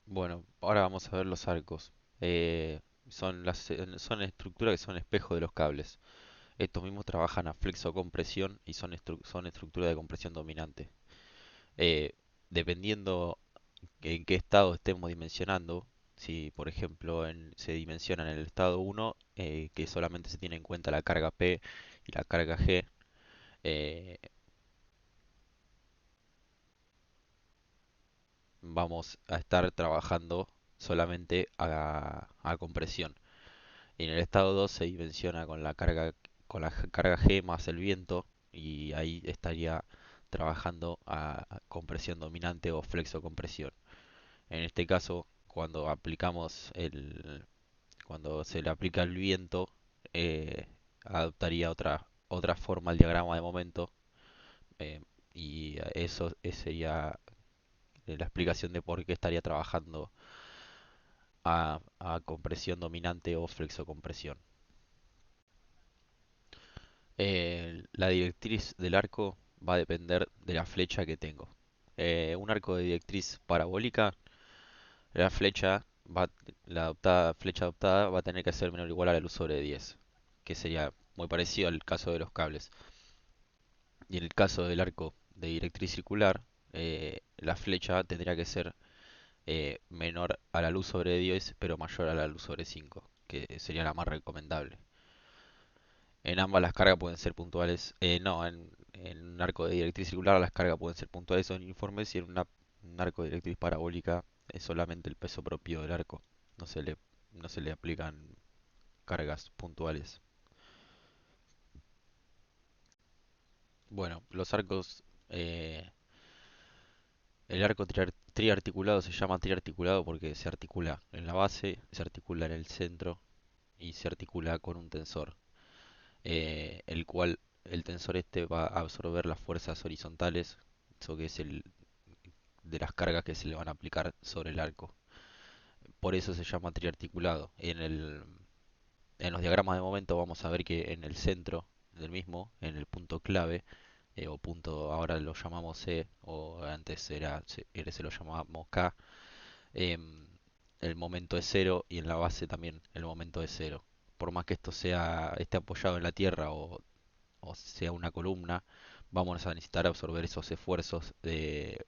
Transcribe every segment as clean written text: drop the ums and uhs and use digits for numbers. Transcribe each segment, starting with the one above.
Bueno, ahora vamos a ver los arcos. Son estructuras que son espejo de los cables. Estos mismos trabajan a flexo-compresión y son estructuras de compresión dominante. Eh, Dependiendo en qué estado estemos dimensionando, si por ejemplo se dimensiona en el estado 1, que solamente se tiene en cuenta la carga P y la carga G, eh, vamos a estar trabajando solamente a compresión. Y en el estado 2 se dimensiona con la carga G más el viento y ahí estaría trabajando a compresión dominante o flexocompresión. En este caso, cuando se le aplica el viento, adoptaría otra forma al diagrama de momento, eh, y eso sería la explicación de por qué estaría trabajando a compresión dominante o flexocompresión. La directriz del arco va a depender de la flecha que tengo. Un arco de directriz parabólica, la flecha va, la flecha adoptada va a tener que ser menor o igual a la luz sobre 10, que sería muy parecido al caso de los cables. Y en el caso del arco de directriz circular, la flecha tendría que ser menor a la luz sobre 10, pero mayor a la luz sobre 5, que sería la más recomendable. En ambas las cargas pueden ser puntuales. No, en un arco de directriz circular las cargas pueden ser puntuales o uniformes y un arco de directriz parabólica es solamente el peso propio del arco. No se le, no se le aplican cargas puntuales. Bueno, el arco triarticulado se llama triarticulado porque se articula en la base, se articula en el centro y se articula con un tensor, el cual el tensor este va a absorber las fuerzas horizontales, eso que es el de las cargas que se le van a aplicar sobre el arco. Por eso se llama triarticulado. En los diagramas de momento vamos a ver que en el centro del mismo, en el punto clave, o punto, ahora lo llamamos C, o antes se lo llamábamos K, em, el momento es cero y en la base también el momento es cero. Por más que esté apoyado en la tierra o sea una columna, vamos a necesitar absorber esos esfuerzos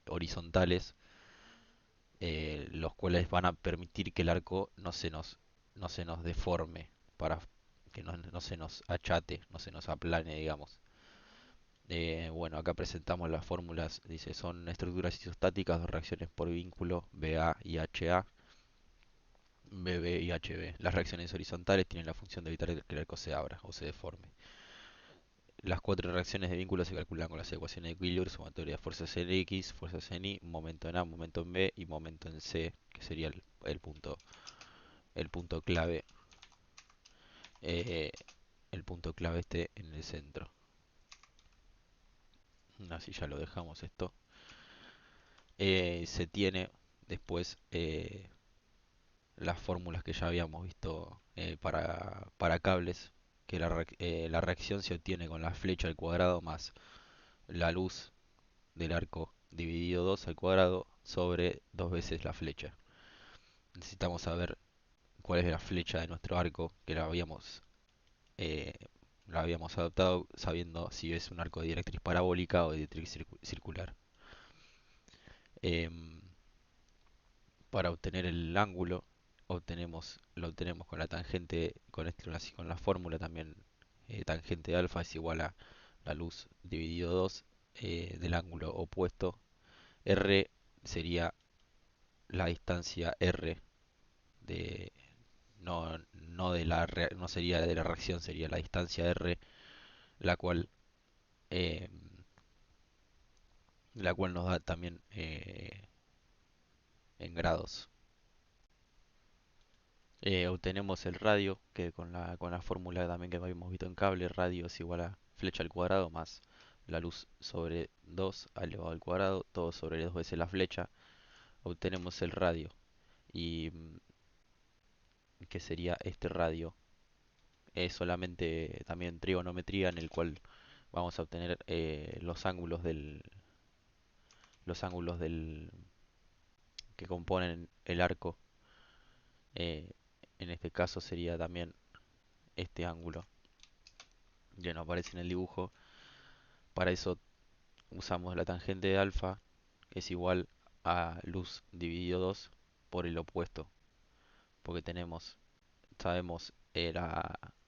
horizontales, los cuales van a permitir que el arco no se nos deforme, para que no se nos achate, no se nos aplane, digamos. Bueno, acá presentamos las fórmulas, dice, son estructuras isostáticas de reacciones por vínculo BA y HA, BB y HB. Las reacciones horizontales tienen la función de evitar que el arco se abra o se deforme. Las cuatro reacciones de vínculo se calculan con las ecuaciones de equilibrio, sumatoria de fuerzas en X, fuerzas en Y, momento en A, momento en B y momento en C, que sería el punto clave, eh, el punto clave este en el centro. Así ya lo dejamos esto. Se tiene después las fórmulas que ya habíamos visto, para cables, que la reacción se obtiene con la flecha al cuadrado más la luz del arco dividido 2 al cuadrado sobre dos veces la flecha. Necesitamos saber cuál es la flecha de nuestro arco, que eh, la habíamos adoptado sabiendo si es un arco de directriz parabólica o de directriz circular. Em, para obtener el ángulo lo obtenemos con la tangente, con la fórmula también, tangente alfa es igual a la luz dividido 2, del ángulo opuesto. R sería la distancia R de no sería de la reacción, sería la distancia R, la cual eh, nos da también, en grados. Obtenemos el radio, que con la fórmula también que habíamos visto en cable, radio es igual a flecha al cuadrado más la luz sobre 2 elevado al cuadrado, todo sobre 2 veces la flecha. Obtenemos el radio. Y que sería este radio, es solamente también trigonometría, en el cual vamos a obtener los ángulos del que componen el arco. Eh, en este caso sería también este ángulo que no aparece en el dibujo. Para eso usamos la tangente de alfa, que es igual a luz dividido 2 por el opuesto, porque sabemos,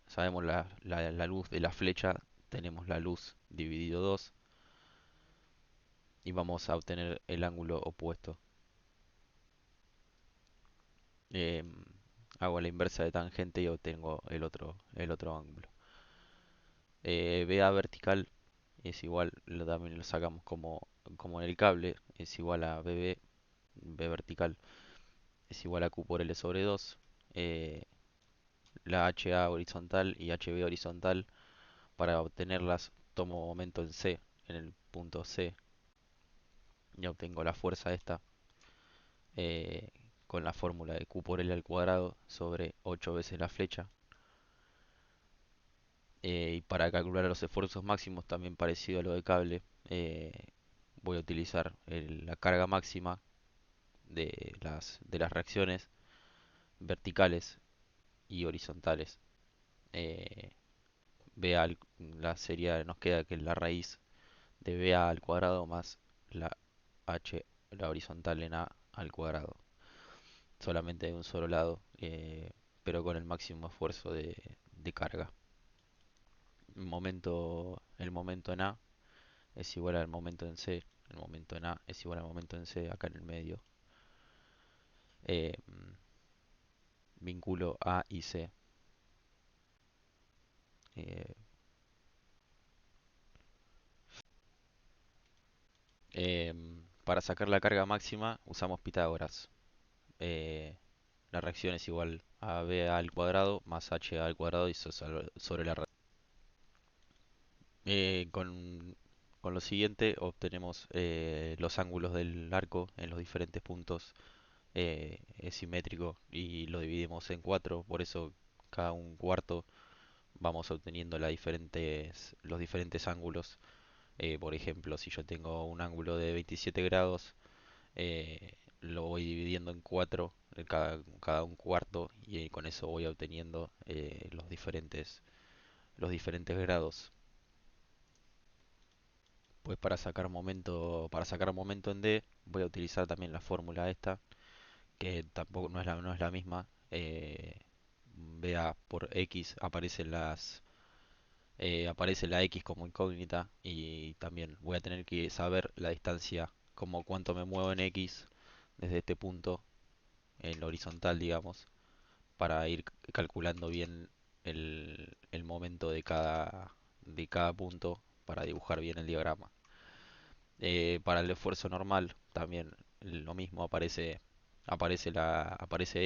sabemos la luz de la flecha, tenemos la luz dividido 2 y vamos a obtener el ángulo opuesto. Em, Hago la inversa de tangente y obtengo el otro ángulo. BA vertical es igual, también lo sacamos como en el cable, es igual a BB, B vertical es igual a Q por L sobre 2. eh, la HA horizontal y HB horizontal, para obtenerlas tomo momento en C, en el punto C, y obtengo la fuerza esta, eh, con la fórmula de Q por L al cuadrado sobre 8 veces la flecha. Y para calcular los esfuerzos máximos, también parecido a lo de cable, eh, voy a utilizar la carga máxima de las reacciones verticales y horizontales. Eh, BA la serie nos queda que es la raíz de BA al cuadrado más la H, la horizontal en A al cuadrado. Solamente de un solo lado, pero con el máximo esfuerzo de carga. El momento en A es igual al momento en C. El momento en A es igual al momento en C acá en el medio. Eh, Vinculo A y C. Eh, para sacar la carga máxima usamos Pitágoras. Eh, la reacción es igual a B al cuadrado más H al cuadrado y eso sobre la raíz. Con lo siguiente obtenemos los ángulos del arco en los diferentes puntos. Es simétrico y lo dividimos en cuatro, por eso cada un cuarto vamos obteniendo los diferentes ángulos. Por ejemplo, si yo tengo un ángulo de 27 grados, lo voy dividiendo en cuatro, cada un cuarto, y con eso voy obteniendo los diferentes grados. Pues para sacar momento en D, voy a utilizar también la fórmula esta, que tampoco no es la misma. Vea por X aparece la X como incógnita, y también voy a tener que saber la distancia, como cuánto me muevo en X desde este punto en la horizontal, digamos, para ir calculando bien el momento de cada punto para dibujar bien el diagrama. Para el esfuerzo normal también lo mismo, aparece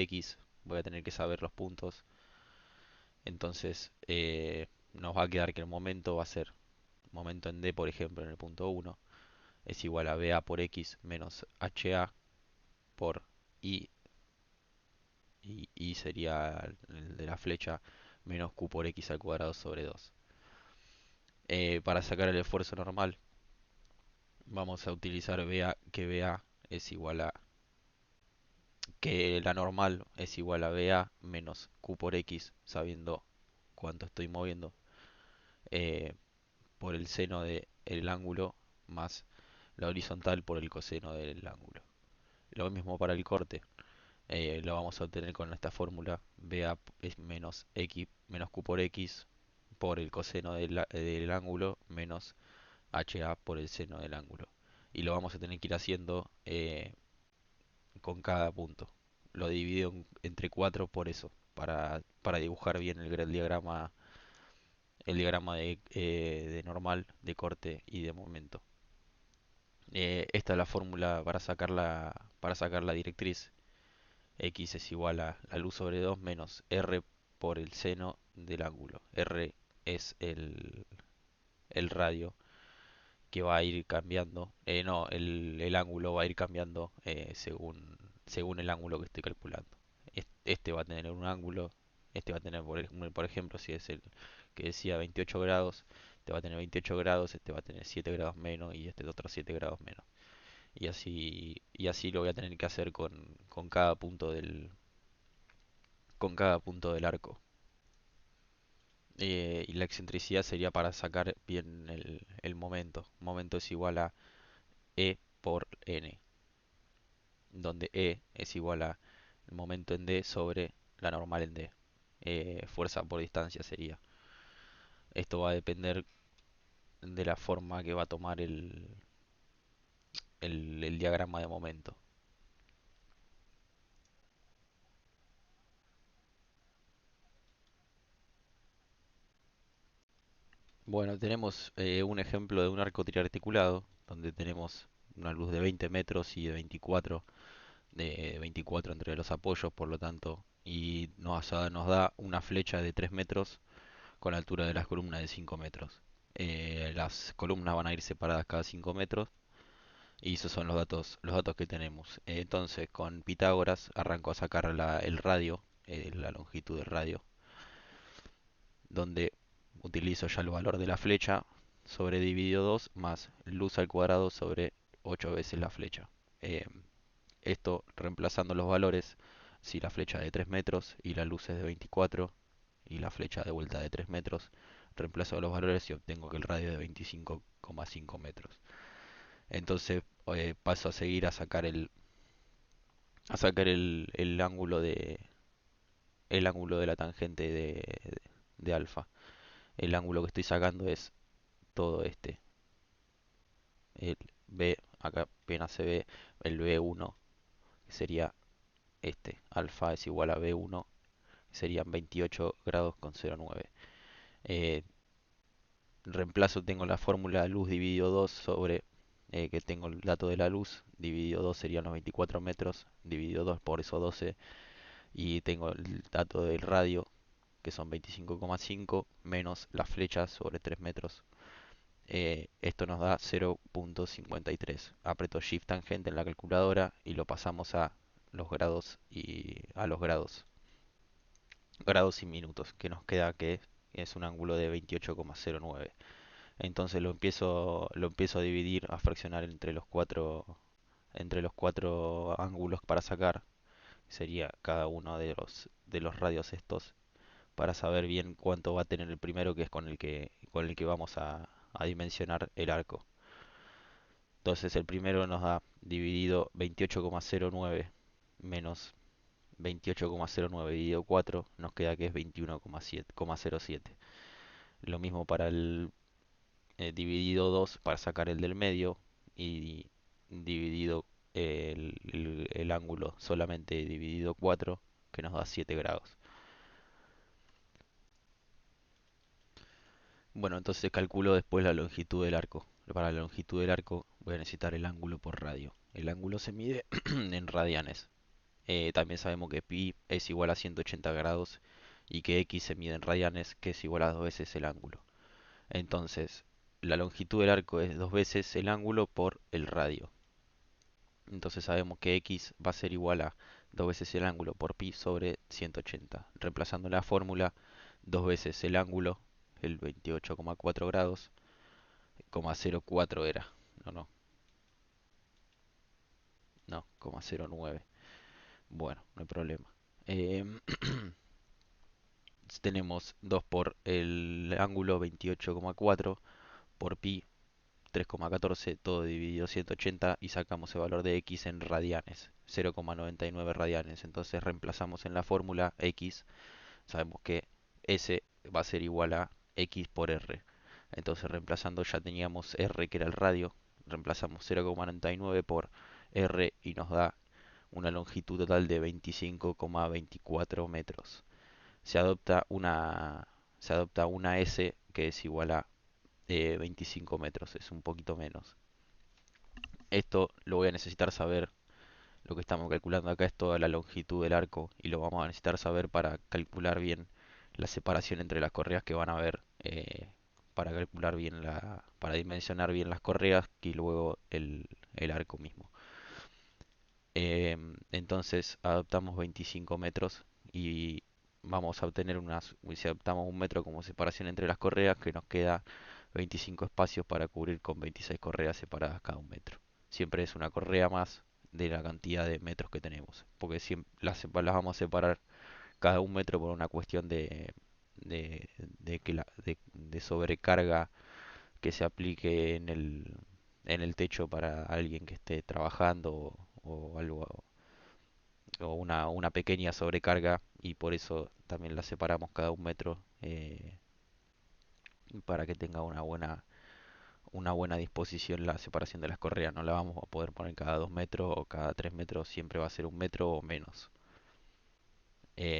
X, voy a tener que saber los puntos. Entonces nos va a quedar que el momento va a ser momento en D, por ejemplo, en el punto 1, es igual a BA por X menos HA por I, y I sería el de la flecha, menos Q por X al cuadrado sobre 2. Para sacar el esfuerzo normal vamos a utilizar que BA es igual a que la normal es igual a BA menos Q por X, sabiendo cuánto estoy moviendo, eh, por el seno del ángulo más la horizontal por el coseno del ángulo. Lo mismo para el corte, lo vamos a obtener con esta fórmula: BA es menos X menos Q por X por el coseno del ángulo menos HA por el seno del ángulo. Y lo vamos a tener que ir haciendo con cada punto. Lo divido entre 4 por eso, para dibujar bien el diagrama de normal, de corte y de momento. Esta es la fórmula para sacar la directriz. X es igual a la luz sobre 2 menos R por el seno del ángulo. R es el radio que va a ir cambiando. No, el ángulo va a ir cambiando según el ángulo que estoy calculando. Este va a tener un ángulo, este va a tener, por ejemplo, si es el que decía 28 grados, este va a tener 28 grados, este va a tener 7 grados menos y este otro 7 grados menos. y así lo voy a tener que hacer con cada punto con cada punto del arco. Y la excentricidad sería para sacar bien el momento. Momento es igual a E por N, donde E es igual a el momento en D sobre la normal en D. Fuerza por distancia sería. Esto va a depender de la forma que va a tomar el diagrama de momento. Bueno, tenemos un ejemplo de un arco triarticulado, donde tenemos una luz de 20 metros y de 24 entre los apoyos, por lo tanto, y nos da una flecha de 3 metros con la altura de las columnas de 5 metros. Las columnas van a ir separadas cada 5 metros y esos son los datos que tenemos. Entonces, con Pitágoras arranco a sacar el radio, la longitud del radio, donde utilizo ya el valor de la flecha sobre dividido 2 más luz al cuadrado sobre 8 veces la flecha. Eh, Esto reemplazando los valores, si la flecha es de 3 metros y la luz es de 24 y la flecha de vuelta de 3 metros, reemplazo los valores y obtengo que el radio es de 25,5 metros. Entonces paso a seguir a sacar el ángulo de la tangente de alfa. El ángulo que estoy sacando es todo este. El B, acá apenas se ve el B1, que sería este. Alfa es igual a B1, que serían 28 grados con 09. Eh, Reemplazo, tengo la fórmula de luz dividido 2 sobre que tengo el dato de la luz, dividido 2 serían los 24 metros, dividido 2 por eso 12, y tengo el dato del radio, que son 25,5, menos las flechas sobre 3 metros. Esto nos da 0,53. Aprieto Shift tangente en la calculadora y lo pasamos a los grados grados y minutos, que nos queda que es un ángulo de 28,09. Entonces lo empiezo a dividir, a fraccionar entre los cuatro ángulos para sacar. Sería cada uno de los radios estos para saber bien cuánto va a tener el primero, que es con el que vamos a dimensionar el arco. Entonces el primero nos da dividido 28,09 menos 28,09 dividido 4, nos queda que es 21,07. Lo mismo para el dividido 2 para sacar el del medio y dividido el ángulo solamente dividido 4 que nos da 7 grados. Bueno, entonces calculo después la longitud del arco. Para la longitud del arco voy a necesitar el ángulo por radio. El ángulo se mide en radianes. También sabemos que pi es igual a 180 grados y que x se mide en radianes, que es igual a dos veces el ángulo. Entonces, la longitud del arco es dos veces el ángulo por el radio. Entonces sabemos que x va a ser igual a dos veces el ángulo por pi sobre 180. Reemplazando la fórmula, dos veces el ángulo, el 28,4 grados, 0,04 era. No, no, no, 0,09. Bueno, no hay problema. Em, Tenemos 2 por el ángulo 28,4 por pi 3,14, todo dividido 180 y sacamos el valor de x en radianes, 0,99 radianes. Entonces reemplazamos en la fórmula x, sabemos que s va a ser igual a x por r. Entonces reemplazando ya teníamos r que era el radio, reemplazamos 0,99 por r y nos da una longitud total de 25,24 metros. Se adopta una, Se adopta una s que es igual a 25 metros, es un poquito menos. Esto lo voy a necesitar saber, lo que estamos calculando acá es toda la longitud del arco y lo vamos a necesitar saber para calcular bien la separación entre las correas que van a haber, para calcular bien para dimensionar bien las correas y luego el arco mismo. Entonces adoptamos 25 metros y vamos a obtener si adoptamos un metro como separación entre las correas, que nos queda 25 espacios para cubrir con 26 correas separadas cada un metro. siempre es una correa más de la cantidad de metros que tenemos, porque siempre las vamos a separar cada un metro por una cuestión de sobrecarga que se aplique en el techo para alguien que esté trabajando o algo, o una pequeña sobrecarga, y por eso también la separamos cada un metro, para que tenga una buena disposición la separación de las correas. No la vamos a poder poner cada 2 metros o cada 3 metros, siempre va a ser un metro o menos.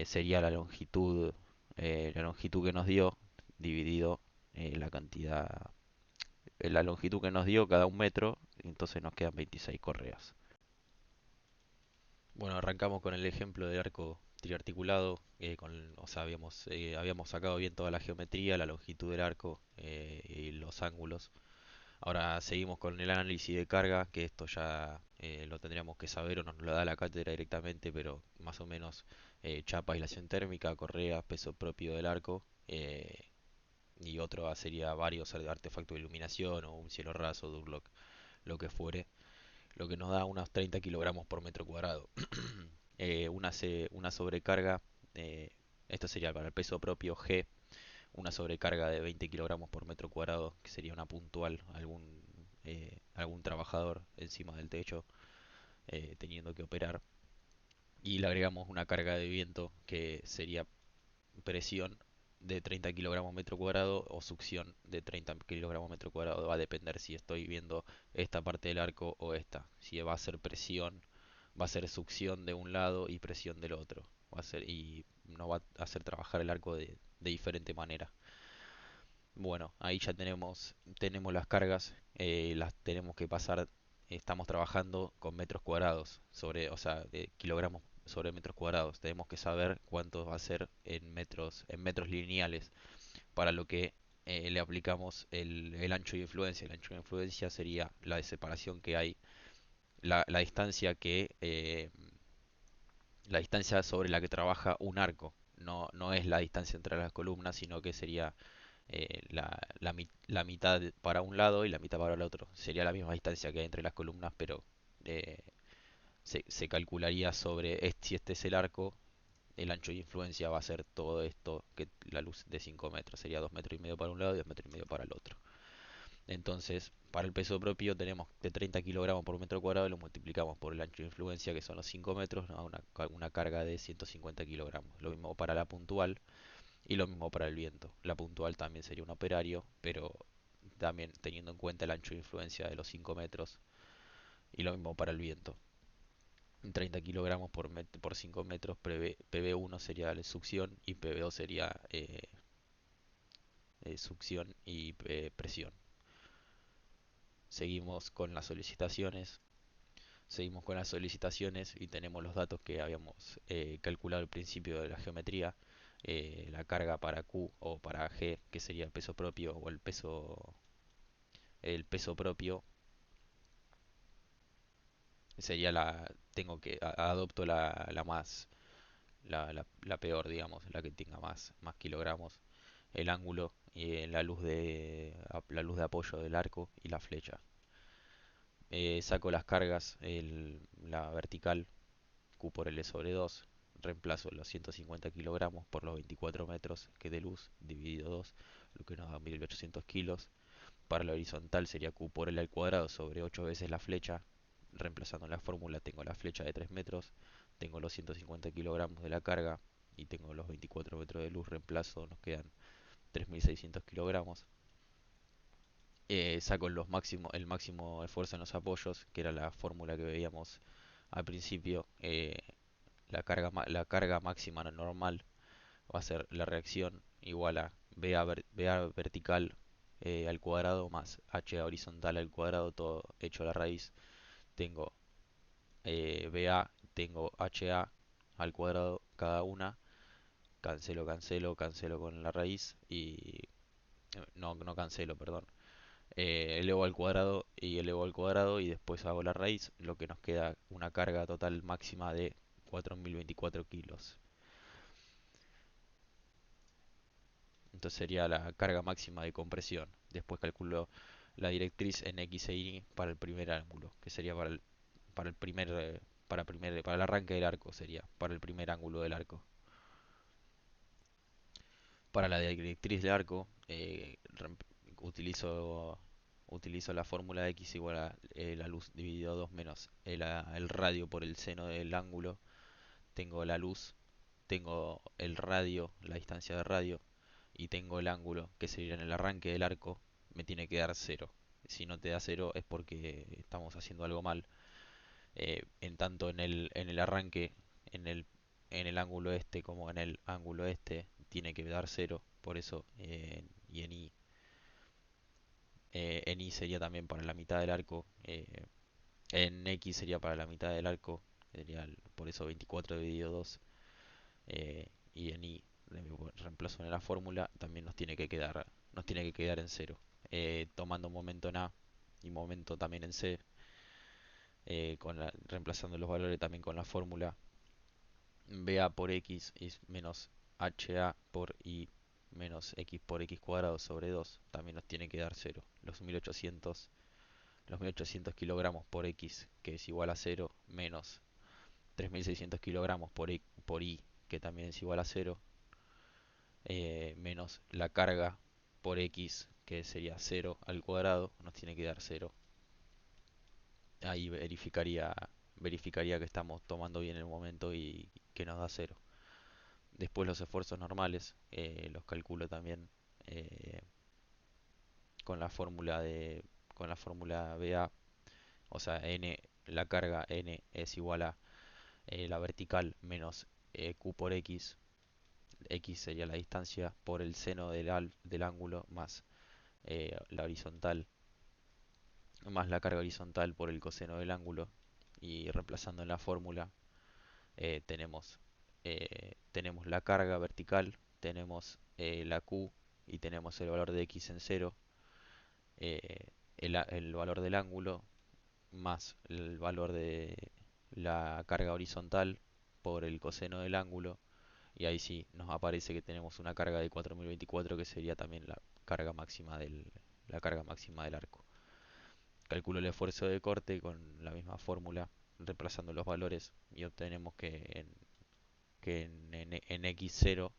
Sería la longitud que nos dio dividido la cantidad, la longitud que nos dio cada un metro, entonces nos quedan 26 correas. Bueno, arrancamos con el ejemplo de arco triarticulado, o sea, habíamos sacado bien toda la geometría, la longitud del arco y los ángulos. Ahora seguimos con el análisis de carga, que esto ya lo tendríamos que saber o nos lo da la cátedra directamente, pero más o menos chapa, aislación térmica, correa, peso propio del arco, y otro sería varios artefactos de iluminación o un cielo raso, Durlock, lo que fuere, lo que nos da unos 30 kilogramos por metro cuadrado. Una sobrecarga, eh, esto sería para el peso propio G, una sobrecarga de 20 kilogramos por metro cuadrado, que sería una puntual, algún trabajador encima del techo teniendo que operar. Y le agregamos una carga de viento que sería presión de 30 kilogramos metro cuadrado o succión de 30 kilogramos metro cuadrado. Va a depender si estoy viendo esta parte del arco o esta. Si va a ser presión, va a ser succión de un lado y presión del otro. Y nos va a hacer trabajar el arco de diferente manera. Bueno, ahí ya tenemos las cargas, las tenemos que pasar, estamos trabajando con metros cuadrados, o sea, kilogramos sobre metros cuadrados. Tenemos que saber cuánto va a ser en metros lineales, para lo que le aplicamos el ancho de influencia. El ancho de influencia sería la de separación que hay, la distancia la distancia sobre la que trabaja un arco. No es la distancia entre las columnas, sino que sería la mitad para un lado y la mitad para el otro. Sería la misma distancia que hay entre las columnas, pero eh, se calcularía si este es el arco, el ancho de influencia va a ser todo esto, que la luz de 5 metros, sería 2 metros y medio para un lado y 2 metros y medio para el otro. Entonces, para el peso propio tenemos de 30 kilogramos por metro cuadrado, lo multiplicamos por el ancho de influencia, que son los 5 metros, ¿no? Una carga de 150 kilogramos. Lo mismo para la puntual, y lo mismo para el viento. La puntual también sería un operario, pero también teniendo en cuenta el ancho de influencia de los 5 metros. Y lo mismo para el viento. 30 kilogramos por 5 metros, PV1 sería la succión y PV2 sería succión y presión. Seguimos con las solicitaciones. Seguimos con las solicitaciones y tenemos los datos que habíamos calculado al principio de la geometría. La carga para Q o para G, que sería el peso propio o el peso propio, sería adopto la más, la peor, digamos, la que tenga más kilogramos. El ángulo y la luz de apoyo del arco y la flecha. Saco las cargas, la vertical Q por L sobre 2, reemplazo los 150 kilogramos por los 24 metros que de luz dividido 2, lo que nos da 1800 kilos. Para la horizontal sería Q por L al cuadrado sobre 8 veces la flecha. Reemplazando la fórmula tengo la flecha de 3 metros, tengo los 150 kilogramos de la carga y tengo los 24 metros de luz. Reemplazo, nos quedan 3600 kilogramos. Saco el máximo esfuerzo en los apoyos, que era la fórmula que veíamos al principio. La carga máxima normal va a ser la reacción igual a BA vertical al cuadrado más HA horizontal al cuadrado, todo hecho a la raíz. Tengo BA, tengo HA al cuadrado cada una. Cancelo, cancelo, cancelo con la raíz y... No, no cancelo, perdón. Elevo al cuadrado y elevo al cuadrado y después hago la raíz, lo que nos queda una carga total máxima de 4024 kilos. Entonces sería la carga máxima de compresión. Después calculo la directriz en X e Y para el primer ángulo, que sería para el primer, para el arranque del arco, sería para el primer ángulo del arco. Para la directriz del arco, utilizo, utilizo la fórmula X igual a la luz dividido 2 menos el radio por el seno del ángulo. Tengo la luz, tengo el radio, la distancia de radio, y tengo el ángulo, que sería en el arranque del arco, me tiene que dar cero. Si no te da cero es porque estamos haciendo algo mal. En tanto en el arranque, en en el ángulo este como en el ángulo este, tiene que dar cero. Por eso, y en Y sería también para la mitad del arco. En X sería para la mitad del arco. Sería por eso 24 dividido 2. Y en Y, reemplazo en la fórmula, también nos tiene que quedar en cero. Tomando momento en A y momento también en C, reemplazando los valores también con la fórmula, BA por X es menos HA por Y menos X por X cuadrado sobre 2 también nos tiene que dar cero. Los 1800 kilogramos por X, que es igual a cero, menos 3600 kilogramos por Y, que también es igual a cero, menos la carga por X, que sería cero al cuadrado, nos tiene que dar cero. Ahí verificaría que estamos tomando bien el momento y que nos da cero. Después los esfuerzos normales los calculo también eh, con la fórmula con la fórmula BA, o sea, la carga N es igual a la vertical menos Q por X. X sería la distancia por el seno del ángulo más la horizontal, más la carga horizontal por el coseno del ángulo. Y reemplazando en la fórmula, tenemos la carga vertical, tenemos la Q y tenemos el valor de X en cero, el valor del ángulo más el valor de la carga horizontal por el coseno del ángulo. Y ahí sí nos aparece que tenemos una carga de 4024, que sería también la carga máxima del arco. Calculo el esfuerzo de corte con la misma fórmula, reemplazando los valores, y obtenemos en X0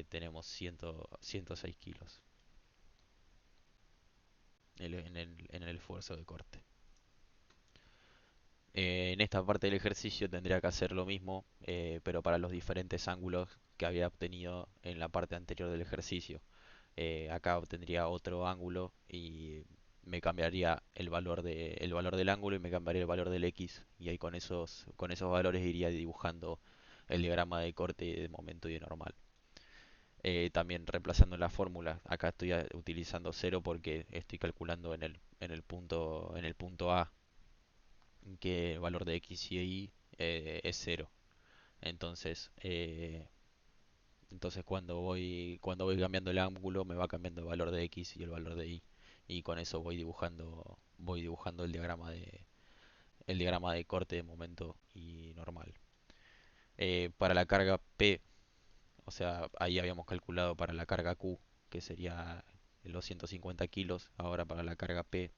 tenemos 106 kilos en el esfuerzo de corte. En esta parte del ejercicio tendría que hacer lo mismo, pero para los diferentes ángulos que había obtenido en la parte anterior del ejercicio. Acá obtendría otro ángulo y me cambiaría el valor del ángulo y me cambiaría el valor del X, y ahí con esos valores iría dibujando el diagrama de corte de momento y de normal. También reemplazando la fórmula, acá estoy utilizando cero porque estoy calculando en el punto A, que el valor de X y Y es cero. Entonces, entonces cuando voy cambiando el ángulo me va cambiando el valor de X y el valor de Y. Y con eso voy dibujando el diagrama de corte de momento y normal. Para la carga P, o sea, ahí habíamos calculado para la carga Q, que sería los 150 kilos. Ahora para la carga P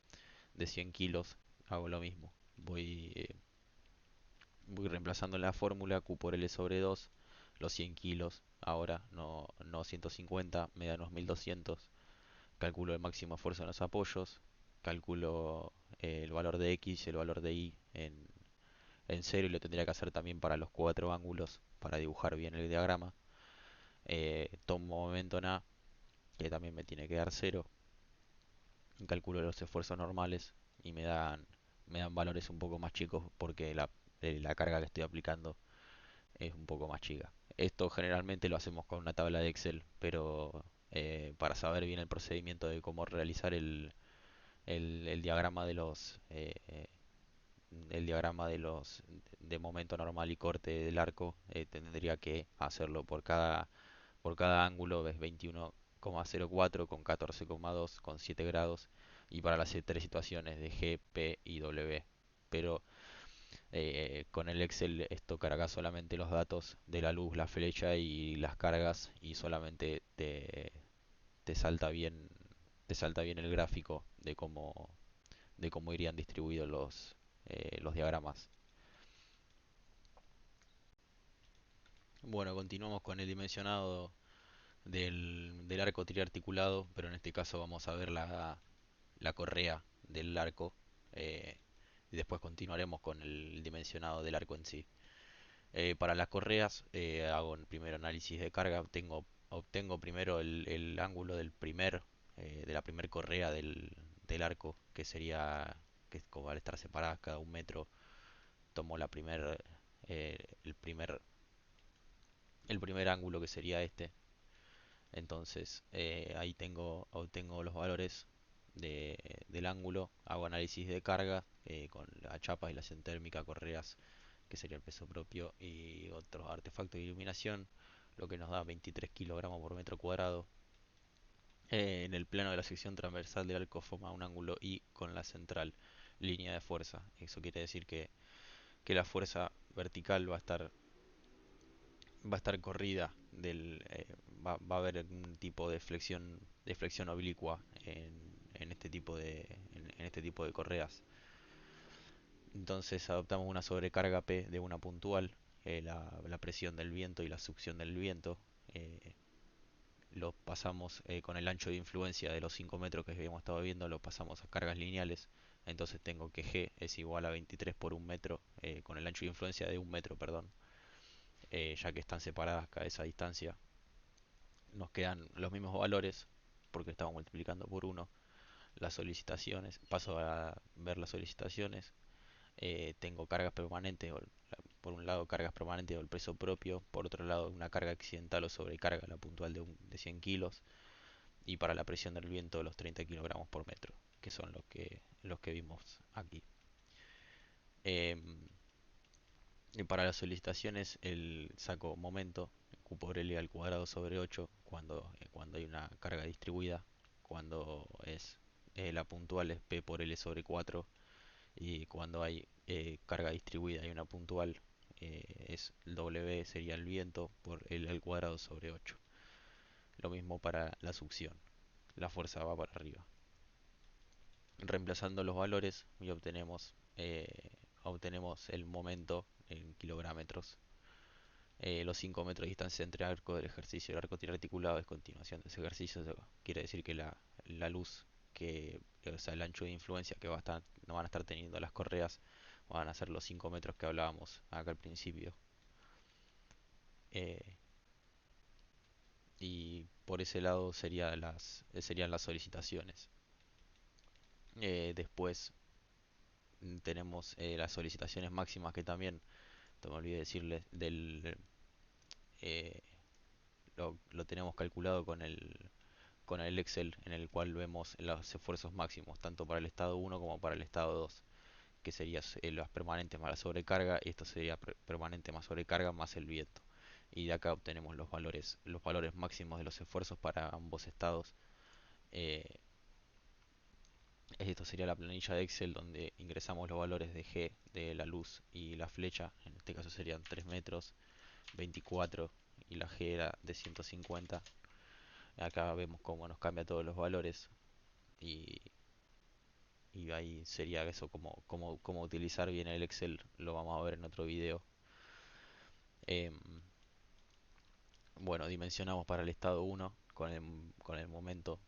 de 100 kilos hago lo mismo. Voy reemplazando en la fórmula Q por L sobre 2, los 100 kilos. Ahora no 150, me da unos 1200. Calculo el máximo esfuerzo en los apoyos. Calculo el valor de X y el valor de Y en cero, y lo tendría que hacer también para los cuatro ángulos para dibujar bien el diagrama. Tomo momento en A, que también me tiene que dar cero. Calculo los esfuerzos normales y me dan valores un poco más chicos porque la carga que estoy aplicando es un poco más chica. Esto generalmente lo hacemos con una tabla de Excel, pero para saber bien el procedimiento de cómo realizar el diagrama el diagrama de momento normal y corte del arco, tendría que hacerlo por cada ángulo. Ves 21,04 con 14,2 con 7 grados, y para las tres situaciones de G, P y W. Pero con el Excel esto carga solamente los datos de la luz, la flecha y las cargas, y solamente te salta bien te salta bien el gráfico de cómo irían distribuidos los diagramas. Bueno, continuamos con el dimensionado del arco triarticulado, pero en este caso vamos a ver la correa del arco, eh, y después continuaremos con el dimensionado del arco en sí. Para las correas hago un primer análisis de carga, obtengo primero el ángulo de la primer correa del arco, que sería, que como al estar separadas cada 1 metro, tomo eh, el primer, el primer ángulo que sería este. Entonces ahí obtengo los valores del ángulo, hago análisis de carga con la chapa, dilación térmica, correas, que sería el peso propio, y otros artefactos de iluminación, lo que nos da 23 kilogramos por metro cuadrado. En el plano de la sección transversal del arco forma un ángulo I con la central línea de fuerza. Eso quiere decir que la fuerza vertical va a estar corrida va a haber un tipo de flexión oblicua en este tipo en este tipo de correas. Entonces adoptamos una sobrecarga P de una puntual, la presión del viento y la succión del viento. eh, lo pasamos con el ancho de influencia de los 5 metros que habíamos estado viendo, lo pasamos a cargas lineales. Entonces tengo que G es igual a 23 por 1 metro, con el ancho de influencia de 1 metro, perdón, ya que están separadas a esa distancia. Nos quedan los mismos valores porque estamos multiplicando por uno las solicitaciones. Paso a ver las solicitaciones. Tengo cargas permanentes, por un lado cargas permanentes o el peso propio, por otro lado una carga accidental o sobrecarga, la puntual de 100 kilos, y para la presión del viento los 30 kilogramos por metro, que son los que vimos aquí. Em, y para las solicitaciones el saco momento, Q por L al cuadrado sobre 8 cuando hay una carga distribuida, cuando la puntual es P por L sobre 4, y cuando hay carga distribuida y una puntual es el W, sería el viento por L al cuadrado sobre 8. Lo mismo para la succión, la fuerza va para arriba. Reemplazando los valores y obtenemos el momento en kilográmetros. Los 5 metros de distancia entre arco del ejercicio y el arco triarticulado es continuación de ese ejercicio. Quiere decir que la luz, o sea, el ancho de influencia que no van a estar teniendo las correas, van a ser los 5 metros que hablábamos acá al principio. Eh, y por ese lado serían las solicitaciones. Después tenemos las solicitaciones máximas, que también, te me olvidé decirles, eh, lo tenemos calculado con el Excel, en el cual vemos los esfuerzos máximos, tanto para el estado 1 como para el estado 2, que sería las permanentes más la sobrecarga, y esto sería permanente más sobrecarga más el viento. Y de acá obtenemos los valores máximos de los esfuerzos para ambos estados. Eh, Esto sería la planilla de Excel donde ingresamos los valores de G de la luz y la flecha, en este caso serían 3 metros, 24, y la G era de 150. Acá vemos cómo nos cambia todos los valores, y, y ahí sería eso, cómo utilizar bien el Excel, lo vamos a ver en otro video. Em, bueno, dimensionamos para el estado 1 con el momento,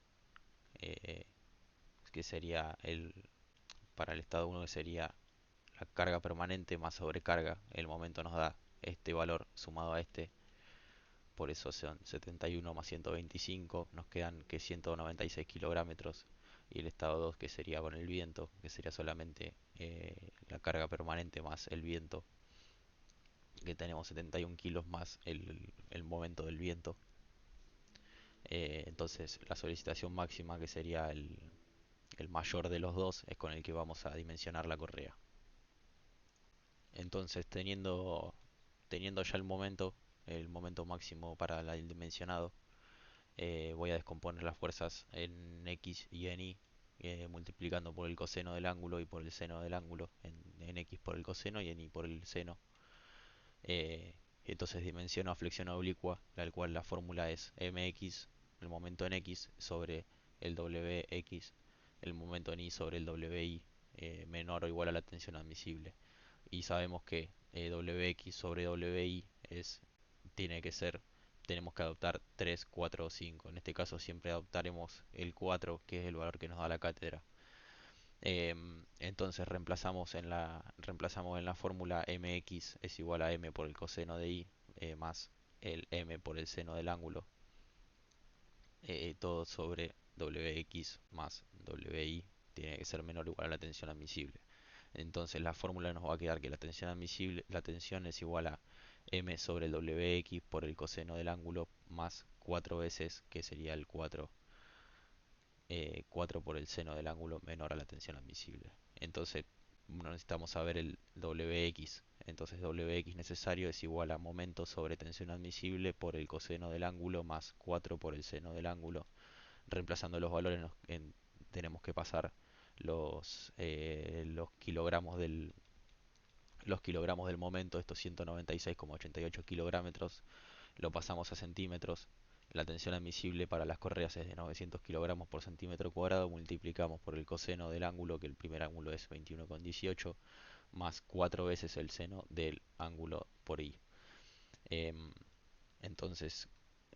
eh, que sería para el estado 1 que sería la carga permanente más sobrecarga. El momento nos da este valor sumado a este, por eso son 71 más 125, nos quedan que 196 kilómetros. Y el estado 2, que sería con el viento, que sería solamente la carga permanente más el viento, que tenemos 71 kilos más el momento del viento. Entonces la solicitación máxima, que sería el mayor de los dos, es con el que vamos a dimensionar la correa. Entonces teniendo ya el momento máximo para el dimensionado, voy a descomponer las fuerzas en X y en Y, multiplicando por el coseno del ángulo y por el seno del ángulo, en X por el coseno y en Y por el seno. Eh, entonces dimensiono a flexión oblicua, la cual la fórmula es mx, el momento en X, sobre el Wx, el momento en I sobre el Wi, menor o igual a la tensión admisible. Y sabemos que Wx sobre Wi tiene que ser, tenemos que adoptar 3, 4 o 5. En este caso siempre adoptaremos el 4, que es el valor que nos da la cátedra. Entonces reemplazamos en la fórmula mx es igual a m por el coseno de i más el m por el seno del ángulo, todo sobre wx más wi tiene que ser menor o igual a la tensión admisible. Entonces la fórmula nos va a quedar que la tensión admisible, la tensión es igual a m sobre el wx por el coseno del ángulo más 4 veces, que sería el 4 4 por el seno del ángulo menor a la tensión admisible. Entonces necesitamos saber el Wx. Entonces Wx necesario es igual a momento sobre tensión admisible por el coseno del ángulo más 4 por el seno del ángulo. Reemplazando los valores tenemos que pasar los kilogramos del momento, estos 196,88 kilogramos, lo pasamos a centímetros. La tensión admisible para las correas es de 900 kilogramos por centímetro cuadrado. Multiplicamos por el coseno del ángulo, que el primer ángulo es 21,18, más 4 veces el seno del ángulo por i. Em, entonces,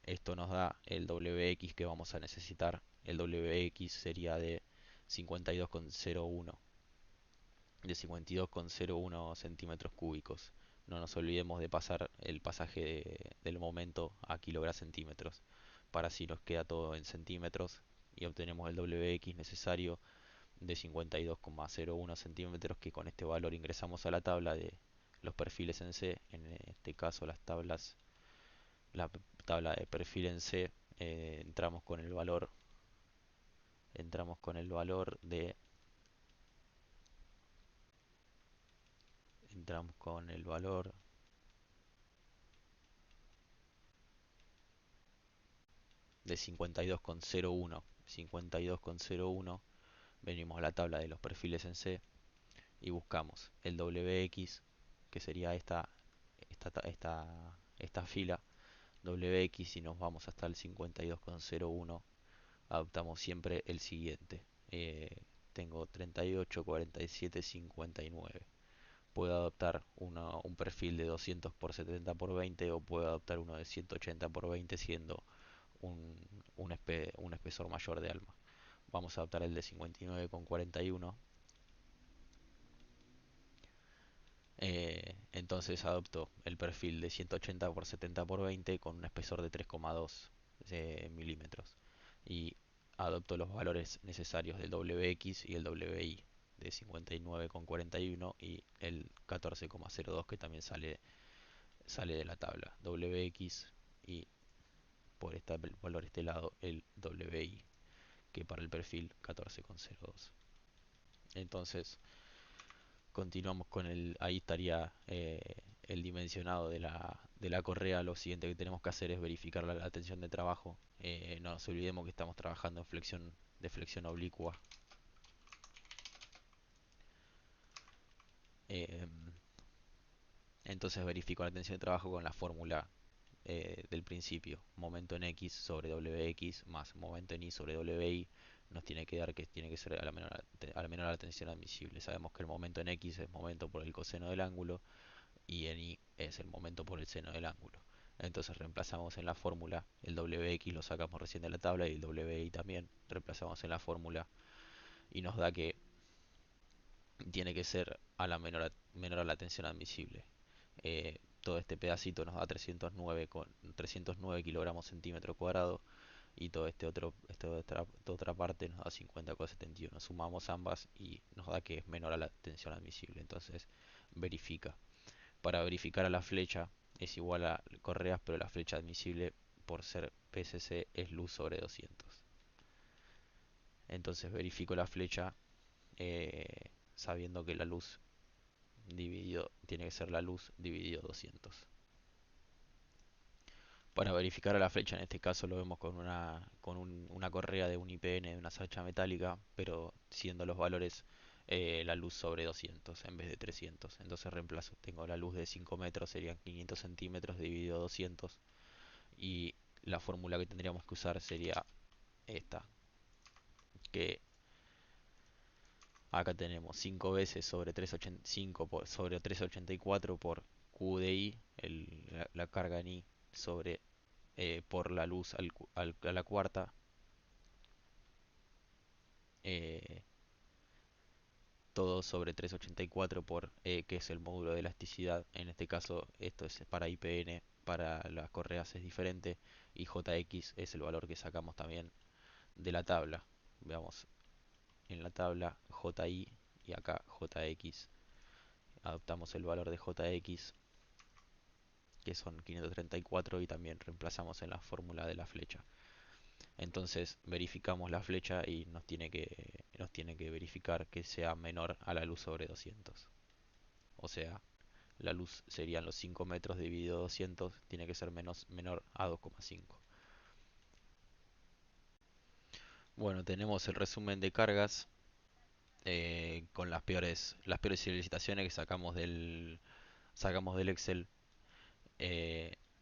esto nos da el Wx que vamos a necesitar. El Wx sería de 52,01 centímetros cúbicos. No nos olvidemos de pasar el pasaje del momento a kilogramos centímetros, para así nos queda todo en centímetros y obtenemos el Wx necesario de 52,01 centímetros, que con este valor ingresamos a la tabla de los perfiles en C. En este caso la tabla de perfil en C, entramos con el valor de entramos con el valor de 52,01. 52,01. Venimos a la tabla de los perfiles en C y buscamos el Wx, que sería esta fila Wx, y nos vamos hasta el 52,01. Adoptamos siempre el siguiente. Tengo 38, 47, 59. Puedo adoptar un perfil de 200 por 70 por 20, o puedo adoptar uno de 180 por 20, siendo un espesor mayor de alma. Vamos a adoptar el de 59,41. Entonces adopto el perfil de 180 por 70 por 20 con un espesor de 3,2 milímetros. Y adopto los valores necesarios del Wx y el Wi de 59,41 y el 14,02, que también sale de la tabla. Wx y por el valor este lado el Wi, que para el perfil 14,02. Entonces continuamos con ahí estaría el dimensionado de la correa. Lo siguiente que tenemos que hacer es verificar la tensión de trabajo. No nos olvidemos que estamos trabajando en de flexión oblicua. Eh, entonces verifico la tensión de trabajo con la fórmula del principio. Momento en X sobre Wx más momento en Y sobre Wi nos tiene que dar que tiene que ser a la menor la tensión admisible. Sabemos que el momento en X es momento por el coseno del ángulo y en Y es el momento por el seno del ángulo. Entonces reemplazamos en la fórmula el Wx, lo sacamos recién de la tabla, y el Wi también reemplazamos en la fórmula y nos da que tiene que ser a la menor a la tensión admisible. Todo este pedacito nos da 309 kilogramos centímetro cuadrado, y todo esta otra parte nos da 50,71. Sumamos ambas y nos da que es menor a la tensión admisible. Entonces verifica. Para verificar a la flecha es igual a correas, pero la flecha admisible, por ser PSC, es luz sobre 200. Entonces verifico la flecha sabiendo que la luz tiene que ser la luz dividido 200. Para verificar a la flecha, en este caso lo vemos con una correa de un IPN de una sacha metálica, pero siendo los valores la luz sobre 200 en vez de 300. Entonces reemplazo, tengo la luz de 5 metros, serían 500 centímetros dividido 200, y la fórmula que tendríamos que usar sería esta. que acá tenemos 5 veces sobre 385 sobre 384 por Q de I, la carga en I sobre por la luz a la cuarta, eh, todo sobre 384 por E, que es el módulo de elasticidad. En este caso, esto es para IPN, para las correas es diferente, y JX es el valor que sacamos también de la tabla. Veamos en la tabla JI y acá JX. Adoptamos el valor de JX, que son 534, y también reemplazamos en la fórmula de la flecha. Entonces verificamos la flecha y nos tiene que verificar que sea menor a la luz sobre 200. O sea, la luz serían los 5 metros dividido 200, tiene que ser menor a 2,5. Bueno, tenemos el resumen de cargas con las peores solicitaciones que sacamos del Excel.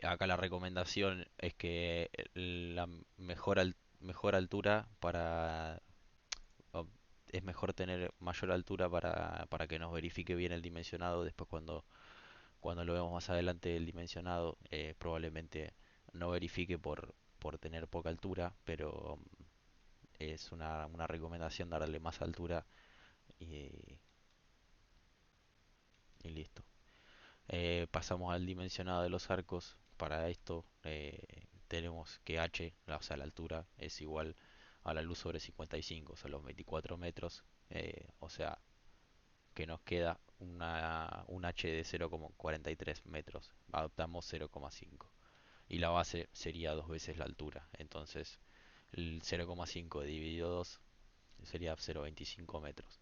Acá la recomendación es que la mejor altura o- es mejor tener mayor altura para que nos verifique bien el dimensionado. Después cuando lo vemos más adelante el dimensionado, probablemente no verifique por tener poca altura, pero es una recomendación darle más altura y, y listo. Pasamos al dimensionado de los arcos. Para esto tenemos que H, o sea, la altura, es igual a la luz sobre 55, son los 24 metros. O sea, que nos queda un H de 0,43 metros. Adoptamos 0,5. Y la base sería dos veces la altura. Entonces, el 0,5 dividido 2 sería 0,25 metros.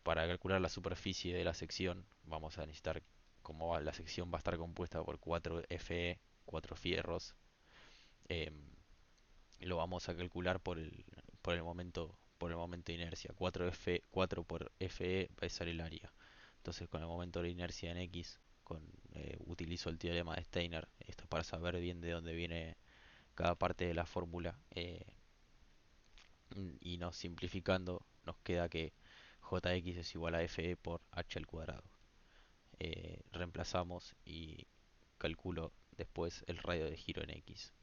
Para calcular la superficie de la sección, vamos a necesitar, la sección va a estar compuesta por 4 FE, 4 fierros, em, lo vamos a calcular por el momento de inercia. 4 por FE va a ser el área. Entonces, con el momento de inercia en X, utilizo el teorema de Steiner, esto es para saber bien de dónde viene cada parte de la fórmula, y nos simplificando nos queda que Jx es igual a Fe por h al cuadrado. Reemplazamos y calculo después el radio de giro en X.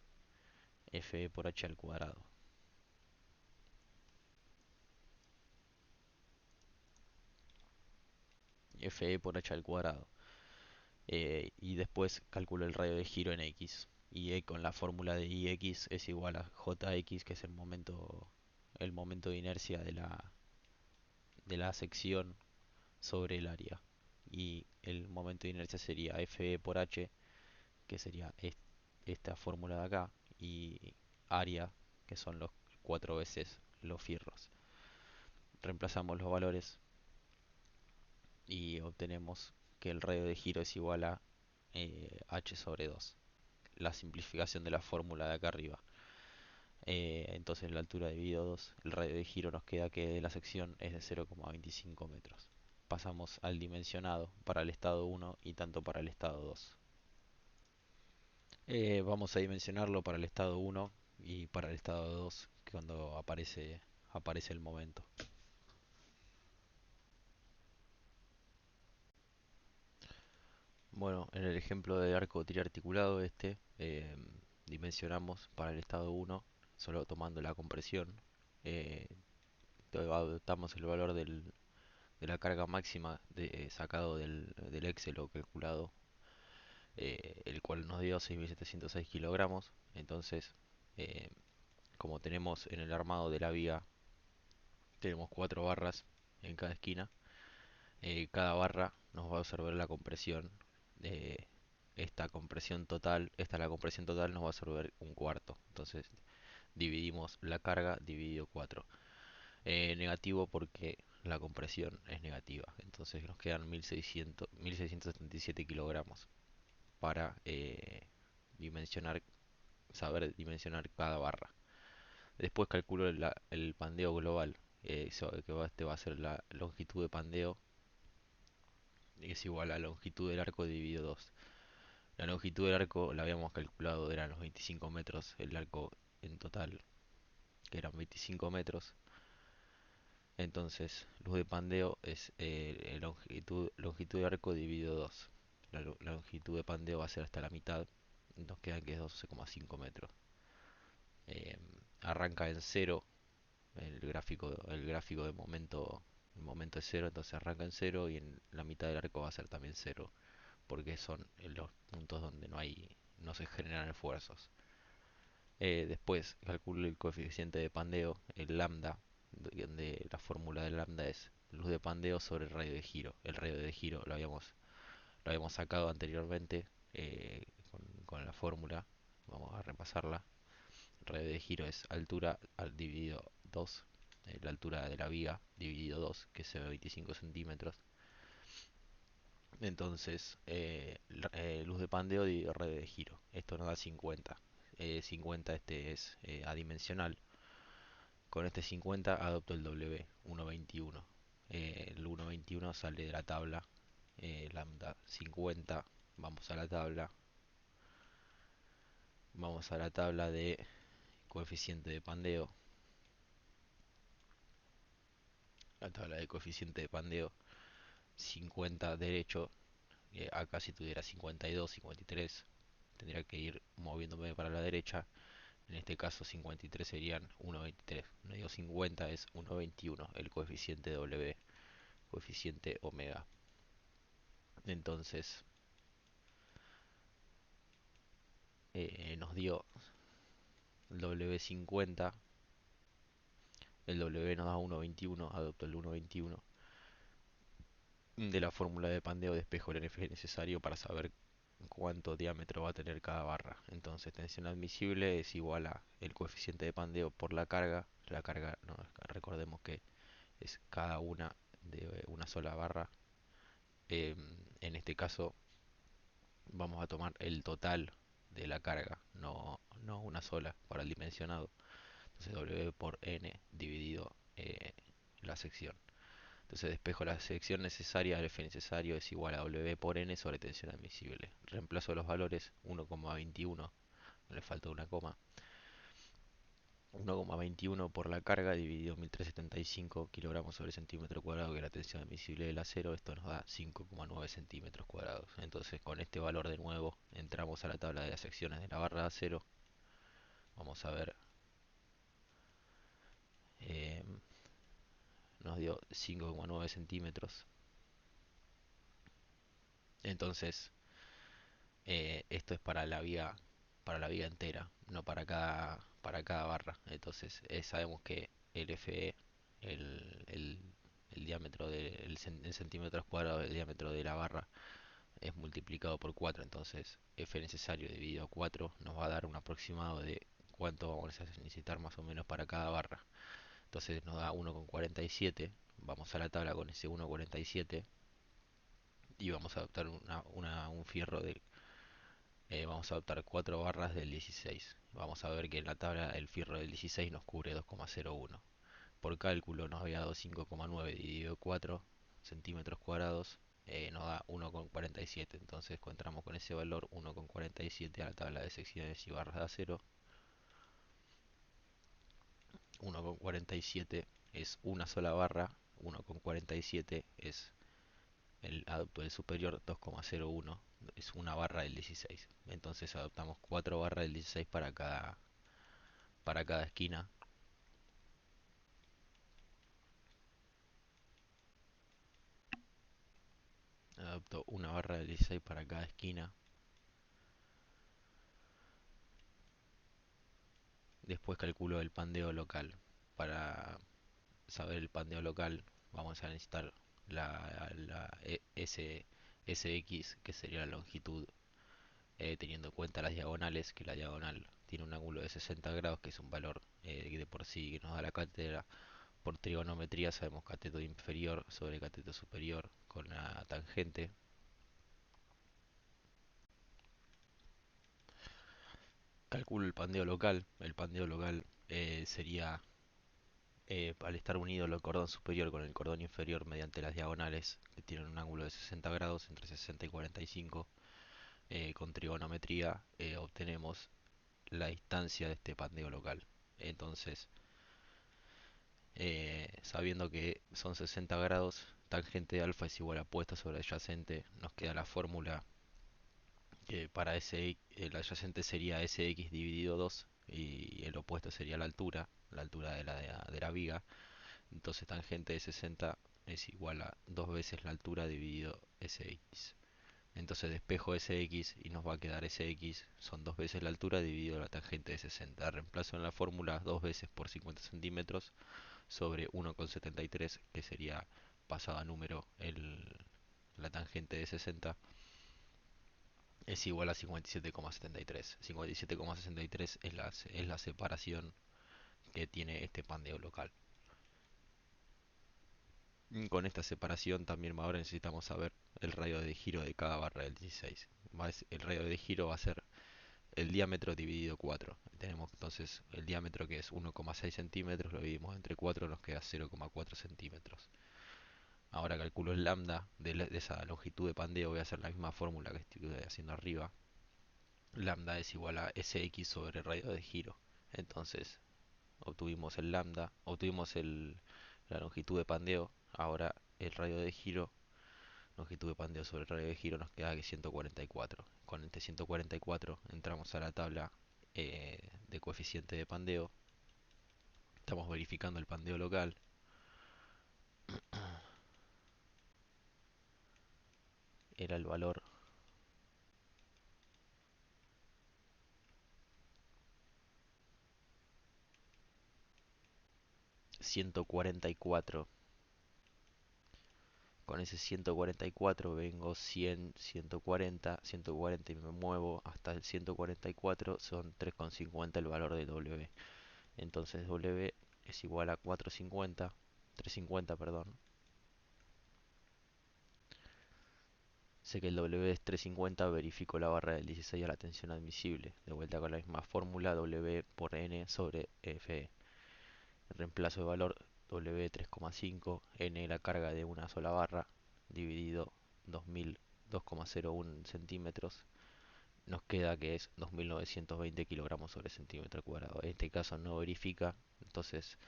Fe por h al cuadrado. Fe por h al cuadrado. Y después calculo el radio de giro en X. Y con la fórmula de Ix es igual a Jx, que es el momento de inercia de la sección sobre el área. Y el momento de inercia sería Fe por h, que sería esta fórmula de acá, y área, que son los 4 veces los fierros. Reemplazamos los valores y obtenemos que el radio de giro es igual a h sobre 2, la simplificación de la fórmula de acá arriba. Entonces la altura dividido 2, el radio de giro nos queda que la sección es de 0,25 metros. Pasamos al dimensionado para el estado 1 y tanto para el estado 2. Vamos a dimensionarlo para el estado 1 y para el estado 2, que cuando aparece el momento. Bueno, en el ejemplo de arco triarticulado dimensionamos para el estado 1 solo tomando la compresión. eh, Adoptamos el valor de la carga máxima sacado del Excel o calculado, el cual nos dio 6.706 kilogramos. Entonces, eh, como tenemos en el armado de la viga, tenemos 4 barras en cada esquina. Cada barra nos va a absorber la compresión de esta compresión total. Esta es la compresión total, nos va a absorber un cuarto. Entonces dividimos la carga dividido 4. Negativo porque la compresión es negativa. Entonces nos quedan 1677 kilogramos para dimensionar, saber dimensionar cada barra. Después calculo el pandeo global. Este va a ser la longitud de pandeo, es igual a la longitud del arco dividido 2. La longitud del arco la habíamos calculado, eran los 25 metros, el arco en total, que eran 25 metros. Entonces, luz de pandeo es longitud de arco dividido 2. La longitud de pandeo va a ser hasta la mitad. Nos queda que es 12,5 metros. Eh, Arranca en cero. El gráfico de momento, el momento es cero, entonces arranca en cero y en la mitad del arco va a ser también cero, porque son los puntos donde no se generan esfuerzos. Después calculo el coeficiente de pandeo, el lambda, donde la fórmula del lambda es luz de pandeo sobre el radio de giro. El radio de giro lo habíamos sacado anteriormente con la fórmula. Vamos a repasarla. El radio de giro es altura al dividido 2, la altura de la viga dividido 2, que es 25 centímetros. Entonces, luz de pandeo dividido radio de giro. Esto nos da 50. 50 este es adimensional. Con este 50 adopto el W, 1,21. El 1,21 sale de la tabla. Lambda 50. Vamos a la tabla. Vamos a la tabla de coeficiente de pandeo. La tabla de coeficiente de pandeo. 50 derecho. Acá si tuviera 52, 53, tendría que ir moviéndome para la derecha. En este caso 53 serían 1,23. No digo 50, es 1,21 el coeficiente W, coeficiente omega. Entonces nos dio el W50. El W nos da 1,21. Adopto el 1,21 de la fórmula de pandeo. Despejo el NF necesario para saber cuánto diámetro va a tener cada barra. Entonces tensión admisible es igual a el coeficiente de pandeo por la carga. La carga, no, recordemos que es cada una de una sola barra. Em, en este caso vamos a tomar el total de la carga, no una sola para el dimensionado. Entonces W por N dividido la sección. Entonces despejo la sección necesaria, el F necesario es igual a W por N sobre tensión admisible. Reemplazo los valores 1,21, le falta una coma. 1,21 por la carga dividido 1375 kilogramos sobre centímetro cuadrado, que es la tensión admisible del acero. Esto nos da 5,9 centímetros cuadrados. Entonces con este valor de nuevo entramos a la tabla de las secciones de la barra de acero. Vamos a ver, eh, nos dio 5,9 centímetros. Entonces esto es para la viga entera, no para cada barra. Entonces sabemos que el FE, el, el, el diámetro en centímetros cuadrados del diámetro de la barra es multiplicado por 4. Entonces F necesario dividido 4 nos va a dar un aproximado de cuánto vamos a necesitar más o menos para cada barra. Entonces nos da 1,47. Vamos a la tabla con ese 1,47 y vamos a adoptar un fierro de vamos a adoptar 4 barras del 16. Vamos a ver que en la tabla el fierro del 16 nos cubre 2,01. Por cálculo nos había dado 5,9 dividido 4 centímetros cuadrados. Nos da 1,47. Entonces encontramos con ese valor 1,47 a la tabla de secciones y barras de acero. 1,47 es una sola barra. 1,47 es el adopto del superior. 2,01 es una barra del 16. Entonces adoptamos 4 barras del 16 para cada esquina. Adopto una barra del 16 para cada esquina. Después calculo el pandeo local. Para saber el pandeo local vamos a necesitar SX, que sería la longitud, teniendo en cuenta las diagonales, que la diagonal tiene un ángulo de 60 grados, que es un valor de por sí que nos da la cátedra. Por trigonometría sabemos cateto inferior sobre cateto superior con la tangente. Calculo el pandeo local. El pandeo local sería al estar unido el cordón superior con el cordón inferior mediante las diagonales, que tienen un ángulo de 60 grados, entre 60 y 45, con trigonometría obtenemos la distancia de este pandeo local. Entonces, Sabiendo que son 60 grados, tangente de alfa es igual a puesta sobre adyacente, nos queda la fórmula que para el adyacente sería Sx dividido 2 y el opuesto sería la altura de la viga. Entonces tangente de 60 es igual a 2 veces la altura dividido Sx. Entonces despejo Sx y nos va a quedar Sx, son 2 veces la altura dividido la tangente de 60. Reemplazo en la fórmula 2 veces por 50 centímetros sobre 1,73, que sería pasado a número la tangente de 60, es igual a 57,73. 57,63 es la separación que tiene este pandeo local. Con esta separación también ahora necesitamos saber el radio de giro de cada barra del 16. El radio de giro va a ser el diámetro dividido 4. Tenemos entonces el diámetro, que es 1,6 centímetros, lo dividimos entre 4, nos queda 0,4 centímetros. Ahora calculo el lambda de esa longitud de pandeo, voy a hacer la misma fórmula que estoy haciendo arriba. Lambda es igual a Sx sobre el radio de giro. Entonces obtuvimos el lambda, la longitud de pandeo. Ahora el radio de giro, longitud de pandeo sobre el radio de giro, nos queda que 144. Con este 144 entramos a la tabla de coeficiente de pandeo. Estamos verificando el pandeo local. Era el valor 144. Con ese 144 vengo 100, 140, 140 y me muevo hasta el 144, son 3,50 el valor de W. Entonces W es igual a 450, 350, perdón. Sé que el W es 350, verifico la barra del 16 a la tensión admisible. De vuelta con la misma fórmula, W por N sobre Fe. Reemplazo de valor, W 3,5, N la carga de una sola barra, dividido 2000, 2,01 centímetros. Nos queda que es 2920 kilogramos sobre centímetro cuadrado. En este caso no verifica, entonces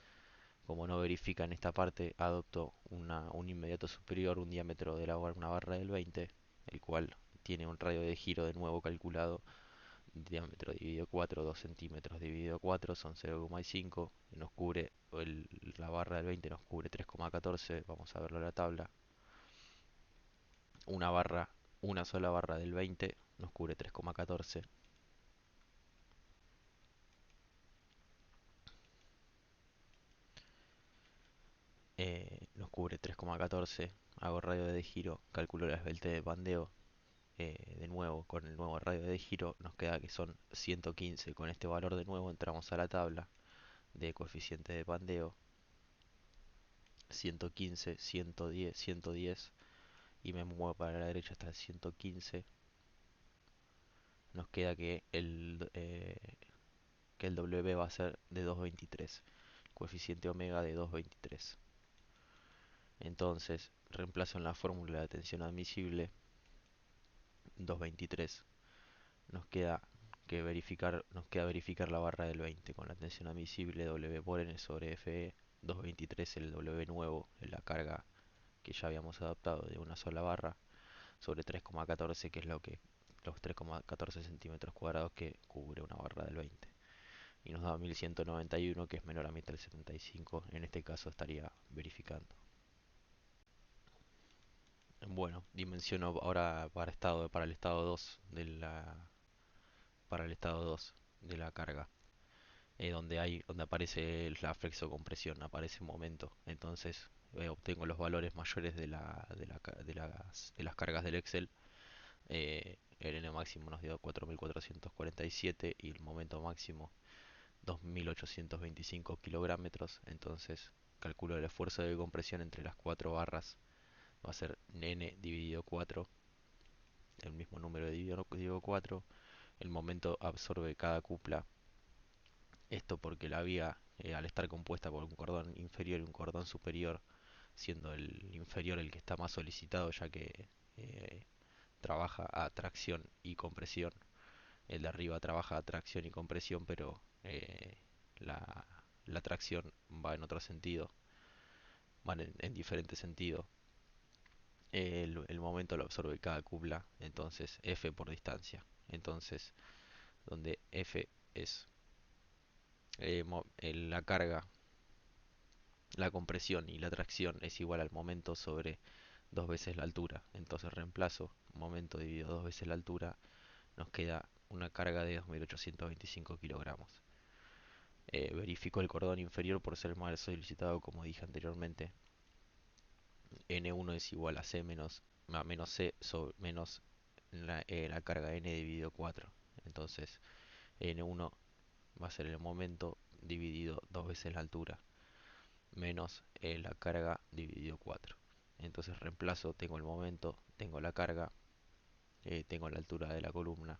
como no verifica en esta parte, adopto un inmediato superior, un diámetro de una barra del 20, el cual tiene un radio de giro de nuevo calculado, diámetro dividido 4, 2 centímetros dividido 4 son 0,5, nos cubre, la barra del 20 nos cubre 3,14, vamos a verlo en la tabla. Una barra, una sola barra del 20 nos cubre 3,14. Nos cubre 3,14. Hago radio de giro, calculo la esbelte de pandeo. De nuevo, con el nuevo radio de giro, nos queda que son 115. Con este valor de nuevo entramos a la tabla de coeficiente de pandeo. 115, 110, 110. Y me muevo para la derecha hasta el 115. Nos queda que el W va a ser de 2,23. Coeficiente omega de 2,23. Entonces, reemplazo en la fórmula de tensión admisible 2,23. Nos queda verificar la barra del 20 con la tensión admisible W por N sobre Fe. 2,23 el W nuevo, en la carga que ya habíamos adaptado de una sola barra, sobre 3,14, que es los 3,14 centímetros cuadrados que cubre una barra del 20. Y nos da 1191, que es menor a 1375. En este caso estaría verificando. Bueno, dimensiono ahora para el estado 2 de la carga, donde aparece la flexocompresión, aparece momento. Entonces obtengo los valores mayores de las cargas del Excel. El N máximo nos dio 4447 y el momento máximo 2825 kilogramos. Entonces calculo el esfuerzo de compresión entre las cuatro barras, va a ser N dividido 4, el mismo número dividido 4. El momento absorbe cada cupla. Esto porque la viga, al estar compuesta por un cordón inferior y un cordón superior, siendo el inferior el que está más solicitado, ya que eh, trabaja a tracción y compresión. El de arriba trabaja a tracción y compresión, pero la, la tracción va en otro sentido, van en diferente sentido. El momento lo absorbe cada cupla, entonces F por distancia. Entonces, donde F es la carga, la compresión y la tracción es igual al momento sobre dos veces la altura. Entonces reemplazo momento dividido dos veces la altura, nos queda una carga de 2.825 kilogramos. Verifico el cordón inferior por ser mal solicitado, como dije anteriormente. N1 es igual a C menos C sobre, menos la carga N dividido 4. Entonces N1 va a ser el momento dividido dos veces la altura menos la carga dividido 4. Entonces reemplazo, tengo el momento, tengo la carga, tengo la altura de la columna,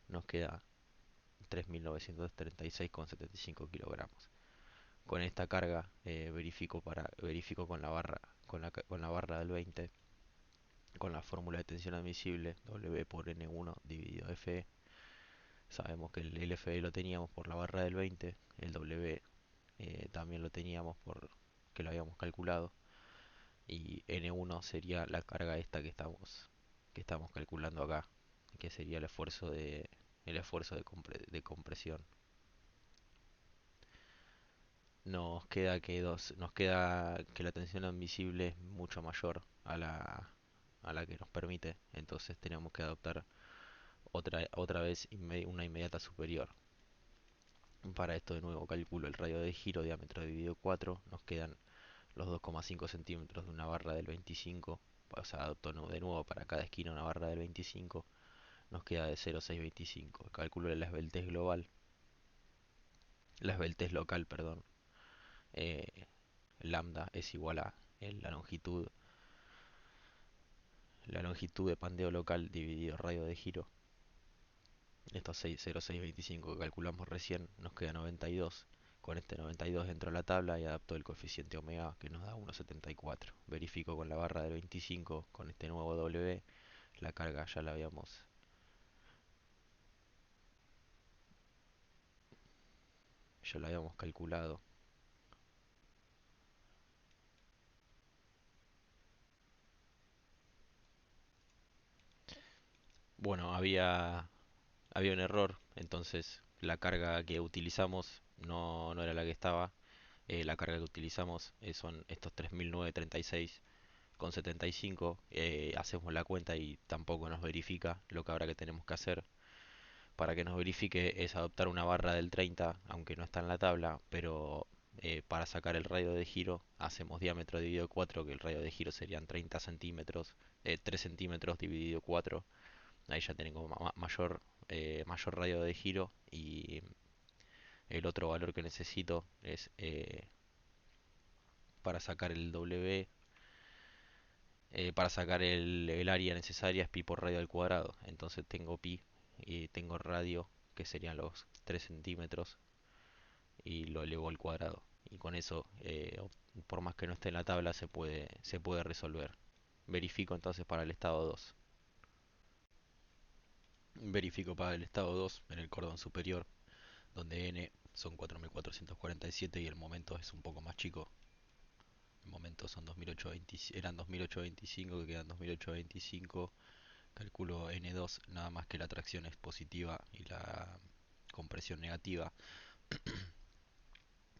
nos queda 3.936,75 kilogramos. Con esta carga verifico con la barra, con la barra del 20, con la fórmula de tensión admisible, W por N1 dividido FE. Sabemos que el FE lo teníamos por la barra del 20, el W también lo teníamos por que lo habíamos calculado, y N1 sería la carga esta que estamos calculando acá, que sería el esfuerzo de compresión. Nos queda que la tensión admisible es mucho mayor a la que nos permite, entonces tenemos que adoptar otra vez una inmediata superior. Para esto de nuevo calculo el radio de giro, diámetro dividido 4, nos quedan los 2,5 centímetros de una barra del 25, o sea, adopto de nuevo para cada esquina una barra del 25, nos queda de 0,625. Calculo la esbeltez global, la esbeltez local, perdón, eh, lambda es igual a la longitud de pandeo local dividido radio de giro. Estos 0,625 que calculamos recién nos queda 92. Con este 92 entro a la tabla y adapto el coeficiente omega que nos da 1,74. Verifico con la barra del 25 con este nuevo W. La carga ya la habíamos calculado. Bueno, había un error, entonces la carga que utilizamos no era la que estaba. La carga que utilizamos son estos 3.936,75. Hacemos la cuenta y tampoco nos verifica. Lo que ahora que tenemos que hacer para que nos verifique es adoptar una barra del 30, aunque no está en la tabla, pero para sacar el radio de giro hacemos diámetro dividido 4, que el radio de giro serían 30 centímetros, 3 centímetros dividido 4. Ahí ya tenemos mayor radio de giro, y el otro valor que necesito es para sacar el W, para sacar el área necesaria es pi por radio al cuadrado. Entonces tengo pi y tengo radio, que serían los 3 centímetros, y lo elevo al cuadrado. Y con eso, por más que no esté en la tabla, se puede resolver. Verifico entonces para el estado 2. Verifico para el estado 2 en el cordón superior, donde n son 4.447 y el momento es un poco más chico. El momento eran 2.825, que quedan 2.825. Calculo N2, nada más que la tracción es positiva y la compresión negativa.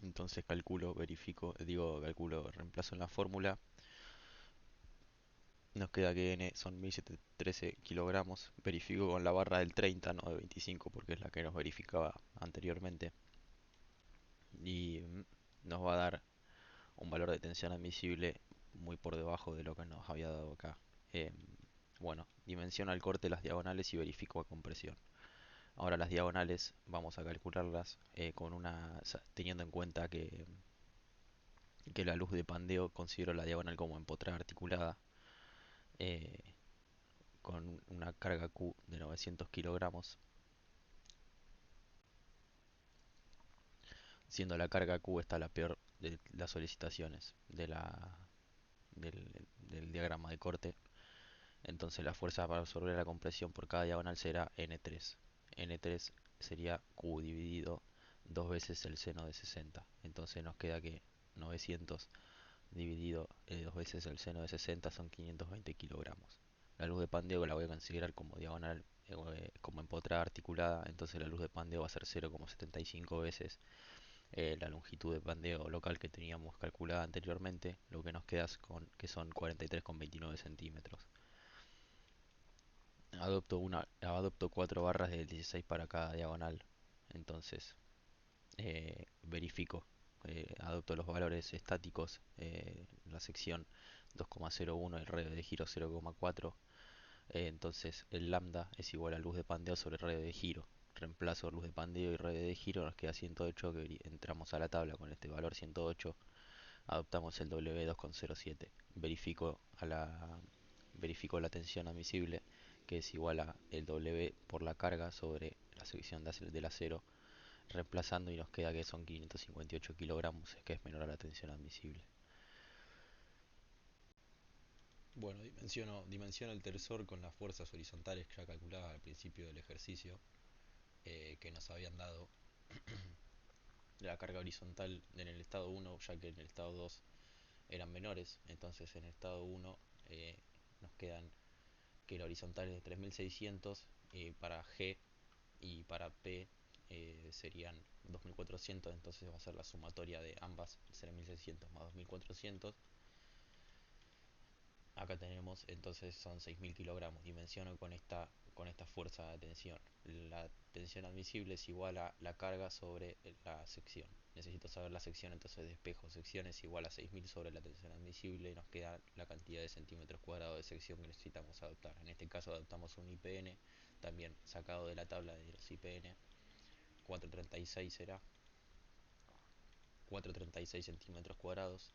Entonces reemplazo en la fórmula. Nos queda que N son 1.713 kilogramos. Verifico con la barra del 30, no de 25, porque es la que nos verificaba anteriormente. Y nos va a dar un valor de tensión admisible muy por debajo de lo que nos había dado acá. Eh, bueno, dimensiono al corte las diagonales y verifico a compresión. Ahora las diagonales vamos a calcularlas teniendo en cuenta que la luz de pandeo considero la diagonal como empotrada articulada, eh, con una carga Q de 900 kilogramos, siendo la carga Q esta la peor de las solicitaciones del diagrama de corte. Entonces la fuerza para absorber la compresión por cada diagonal será N3. N3 sería Q dividido 2 veces el seno de 60. Entonces nos queda que 900 dividido 2 veces el seno de 60 son 520 kilogramos. La luz de pandeo la voy a considerar como diagonal, como empotrada articulada, entonces la luz de pandeo va a ser 0,75 veces la longitud de pandeo local que teníamos calculada anteriormente, lo que nos queda es que son 43,29 centímetros. Adopto 4 barras de 16 para cada diagonal, entonces verifico, adopto los valores estáticos, la sección 2,01, el radio de giro 0,4, entonces el lambda es igual a luz de pandeo sobre radio de giro. Reemplazo luz de pandeo y radio de giro, nos queda 108, que entramos a la tabla con este valor 108, adoptamos el W2,07. Verifico la tensión admisible, que es igual a el W por la carga sobre la sección del acero, reemplazando, y nos queda que son 558 kilogramos, que es menor a la tensión admisible. Bueno, dimensiono el tensor con las fuerzas horizontales ya calculadas al principio del ejercicio, que nos habían dado la carga horizontal en el estado 1, ya que en el estado 2 eran menores. Entonces en el estado 1 nos quedan que la horizontal es de 3600 para G, y para P serían 2400. Entonces va a ser la sumatoria de ambas, será 1600 más 2400. Acá tenemos, entonces son 6000 kilogramos. Dimensiono con esta fuerza de tensión. La tensión admisible es igual a la carga sobre la sección. Necesito saber la sección, entonces despejo sección es igual a 6000 sobre la tensión admisible, y nos queda la cantidad de centímetros cuadrados de sección que necesitamos adoptar. En este caso adoptamos un IPN, también sacado de la tabla de los IPN. 436 será 436 centímetros cuadrados.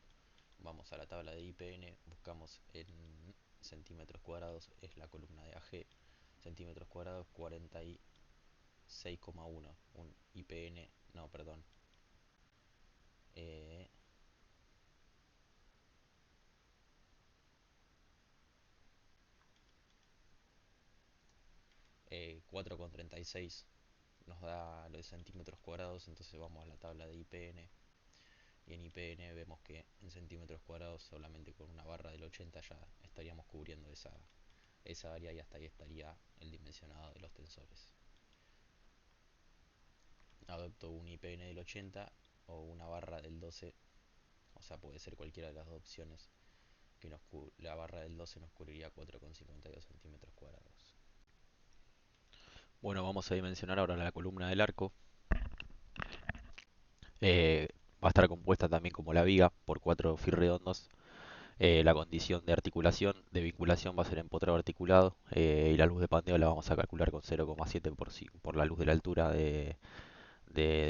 Vamos a la tabla de IPN, buscamos en centímetros cuadrados, es la columna de AG, centímetros cuadrados 46,1, un IPN, no, perdón, eh, 4,36 nos da los centímetros cuadrados, entonces vamos a la tabla de IPN, y en IPN vemos que en centímetros cuadrados solamente con una barra del 80 ya estaríamos cubriendo esa área, y hasta ahí estaría el dimensionado de los tensores. Adopto un IPN del 80 o una barra del 12, o sea, puede ser cualquiera de las dos opciones, que la barra del 12 nos cubriría 4,52 centímetros cuadrados. Bueno, vamos a dimensionar ahora la columna del arco. Eh, Va a estar compuesta también, como la viga, por 4 redondos. La condición de articulación, de vinculación, va a ser empotrado articulado, y la luz de pandeo la vamos a calcular con 0,7 por la luz de la altura de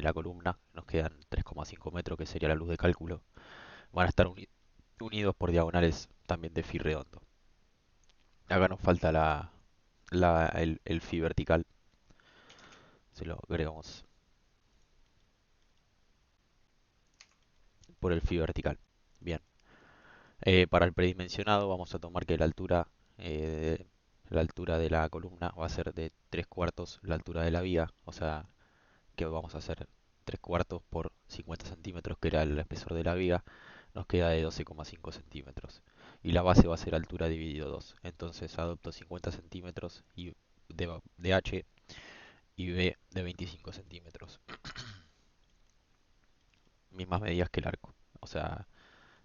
la columna. Nos quedan 3,5 metros, que sería la luz de cálculo. Van a estar unidos por diagonales también de phi redondo. Acá nos falta el phi vertical, se lo agregamos por el phi vertical. Bien. Para el predimensionado vamos a tomar que la altura de la columna va a ser de 3 cuartos la altura de la viga, o sea que vamos a hacer 3 cuartos por 50 centímetros, que era el espesor de la viga, nos queda de 12,5 centímetros. Y la base va a ser altura dividido 2. Entonces adopto 50 centímetros de H y B de 25 centímetros. Mismas medidas que el arco. O sea,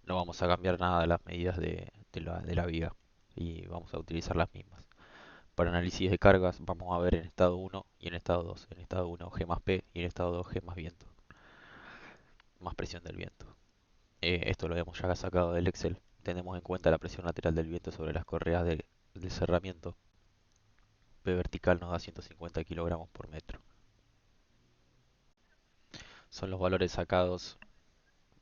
no vamos a cambiar nada de las medidas de la viga, y vamos a utilizar las mismas. Para análisis de cargas vamos a ver en estado 1 y en estado 2. En estado 1 G más P y en estado 2 G más viento, más presión del viento. Esto lo habíamos ya sacado del Excel. Tenemos en cuenta la presión lateral del viento sobre las correas del cerramiento. P vertical nos da 150 kilogramos por metro. Son los valores sacados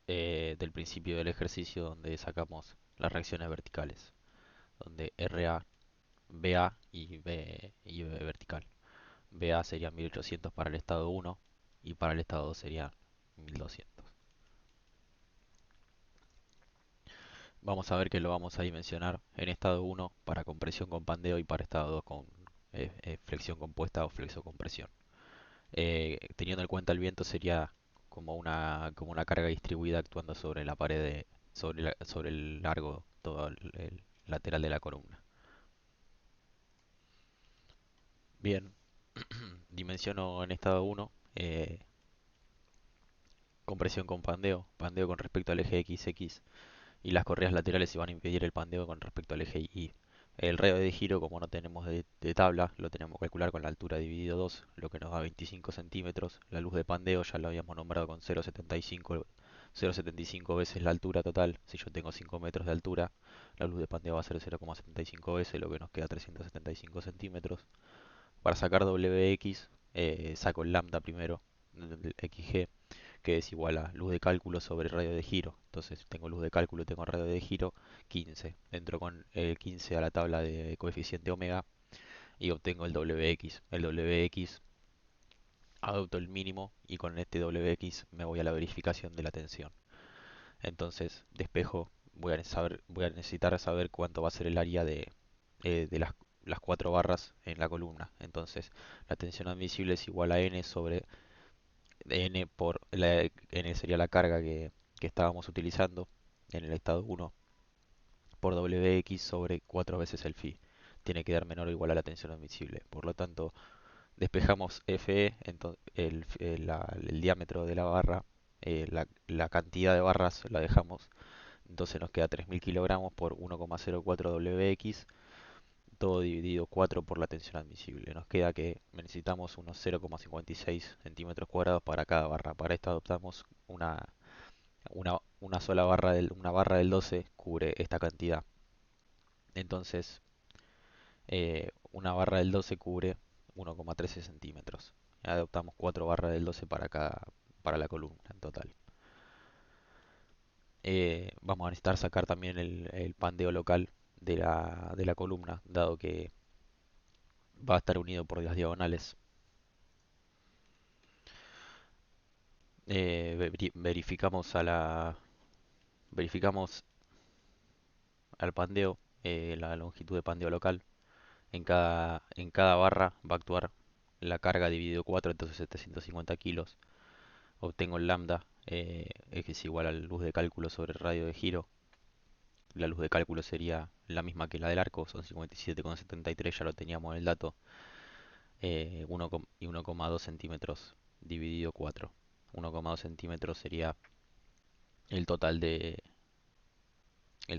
del principio del ejercicio, donde sacamos las reacciones verticales, donde RA, BA y B vertical. BA sería 1800 para el estado 1 y para el estado 2 sería 1200. Vamos a ver que lo vamos a dimensionar en estado 1 para compresión con pandeo y para estado 2 con flexión compuesta o flexo compresión. Teniendo en cuenta el viento sería como una carga distribuida actuando sobre la pared sobre el largo, todo el lateral de la columna. Bien, dimensiono en estado 1, compresión con pandeo, pandeo con respecto al eje XX y las correas laterales se van a impedir el pandeo con respecto al eje Y. El radio de giro, como no tenemos de tabla, lo tenemos que calcular con la altura dividido 2, lo que nos da 25 centímetros. La luz de pandeo ya lo habíamos nombrado con 0,75 veces la altura total. Si yo tengo 5 metros de altura, la luz de pandeo va a ser 0,75 veces, lo que nos queda 375 centímetros. Para sacar WX, saco el lambda primero, el XG, que es igual a luz de cálculo sobre radio de giro. Entonces tengo luz de cálculo y tengo radio de giro 15. Entro con el 15 a la tabla de coeficiente omega y obtengo el WX. El WX adopto el mínimo y con este WX me voy a la verificación de la tensión. Entonces despejo, voy a necesitar saber cuánto va a ser el área de las cuatro barras en la columna. Entonces la tensión admisible es igual a n sobre n por n sería la carga que estábamos utilizando en el estado 1 por WX sobre 4 veces el phi. Tiene que dar menor o igual a la tensión admisible. Por lo tanto, despejamos Fe, el diámetro de la barra, la cantidad de barras la dejamos. Entonces nos queda 3000 kilogramos por 1,04 WX, todo dividido 4 por la tensión admisible. Nos queda que necesitamos unos 0,56 centímetros cuadrados para cada barra. Para esto adoptamos una sola una barra del 12 cubre esta cantidad. Entonces, una barra del 12 cubre 1,13 centímetros. Adoptamos 4 barras del 12 para la columna en total. Vamos a necesitar sacar también el pandeo local de la columna, dado que va a estar unido por las diagonales. Verificamos verificamos al pandeo, la longitud de pandeo local. En cada barra va a actuar la carga dividido 4, entonces 750 kilos. Obtengo el lambda, que es igual a la luz de cálculo sobre el radio de giro. La luz de cálculo sería la misma que la del arco, son 57,73, ya lo teníamos en el dato. 1,2 centímetros dividido 4. 1,2 centímetros sería el total el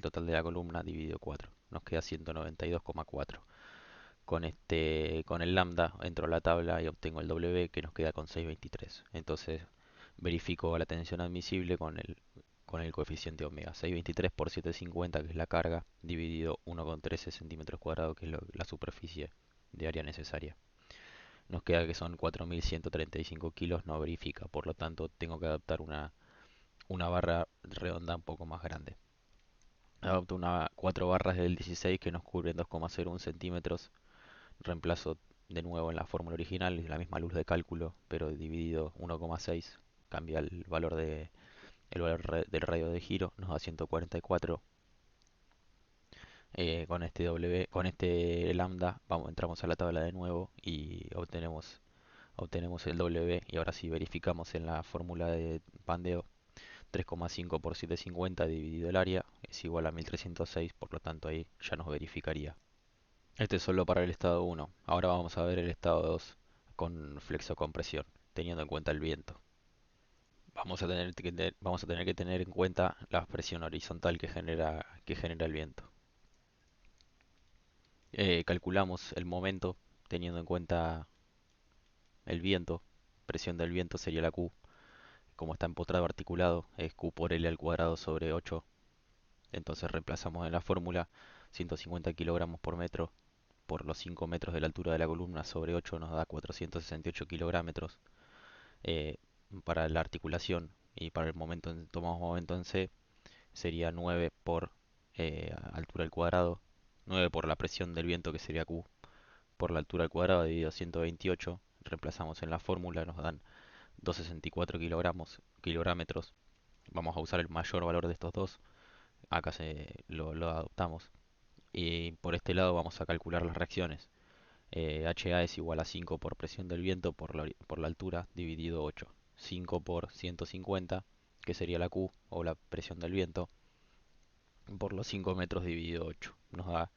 total de la columna dividido 4. Nos queda 192,4. Con el lambda entro a la tabla y obtengo el W que nos queda con 6,23. Entonces verifico la tensión admisible con el coeficiente omega. 6,23 por 7,50 que es la carga dividido 1,13 centímetros cuadrados que es la superficie de área necesaria. Nos queda que son 4.135 kilos, no verifica, por lo tanto tengo que adaptar una barra redonda un poco más grande. Adopto 4 barras del 16 que nos cubren 2,01 centímetros. Reemplazo de nuevo en la fórmula original, es la misma luz de cálculo, pero dividido 1,6. Cambia el valor del radio de giro, nos da 144. Con este lambda, entramos a la tabla de nuevo y obtenemos el W y ahora sí verificamos en la fórmula de pandeo 3,5 por 750 dividido el área es igual a 1306, por lo tanto ahí ya nos verificaría. Este es solo para el estado 1. Ahora vamos a ver el estado 2 con flexocompresión, teniendo en cuenta el viento. Vamos a tener que tener en cuenta la presión horizontal que genera el viento. Calculamos el momento teniendo en cuenta el viento. Presión del viento sería la Q. Como está empotrado articulado, es Q por L al cuadrado sobre 8. Entonces reemplazamos en la fórmula 150 kilogramos por metro por los 5 metros de la altura de la columna sobre 8 nos da 468 kilogramos. Eh, para la articulación y para el momento tomamos momento en C sería 9 por altura al cuadrado, 9 por la presión del viento que sería Q por la altura al cuadrado dividido 128. Reemplazamos en la fórmula, nos dan 264 kilogramos. Vamos a usar el mayor valor de estos dos. Acá lo adoptamos. Y por este lado vamos a calcular las reacciones. HA es igual a 5 por presión del viento por la altura dividido 8. 5 por 150, que sería la Q o la presión del viento, por los 5 metros dividido 8. Nos da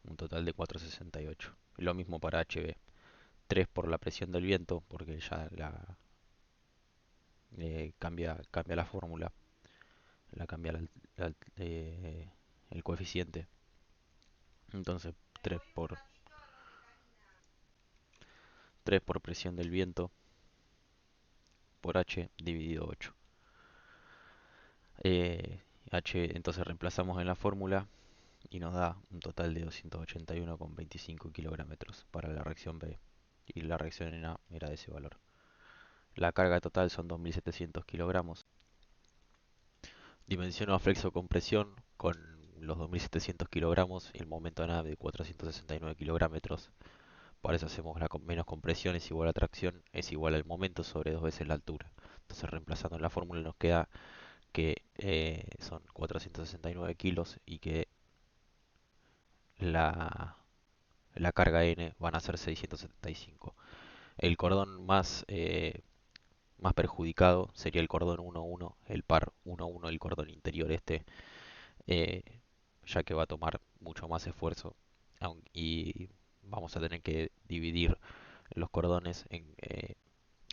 un total de 468. Lo mismo para HB. 3 por la presión del viento, porque ya cambia la fórmula, cambia el coeficiente. Entonces 3 por presión del viento por H dividido 8. H, entonces reemplazamos en la fórmula y nos da un total de 281,25 kilogramos para la reacción B. Y la reacción en A era de ese valor. La carga total son 2.700 kilogramos. Dimensiono a flexo-compresión con los 2.700 kilogramos y el momento en A de 469 kilogramos. Por eso hacemos menos compresión es igual a tracción es igual al momento sobre dos veces la altura. Entonces reemplazando en la fórmula nos queda que son 469 kilos y que la, la carga N van a ser 675. El cordón más perjudicado sería el cordón 1-1, el par 1-1, el cordón interior eh, ya que va a tomar mucho más esfuerzo y vamos a tener que dividir los cordones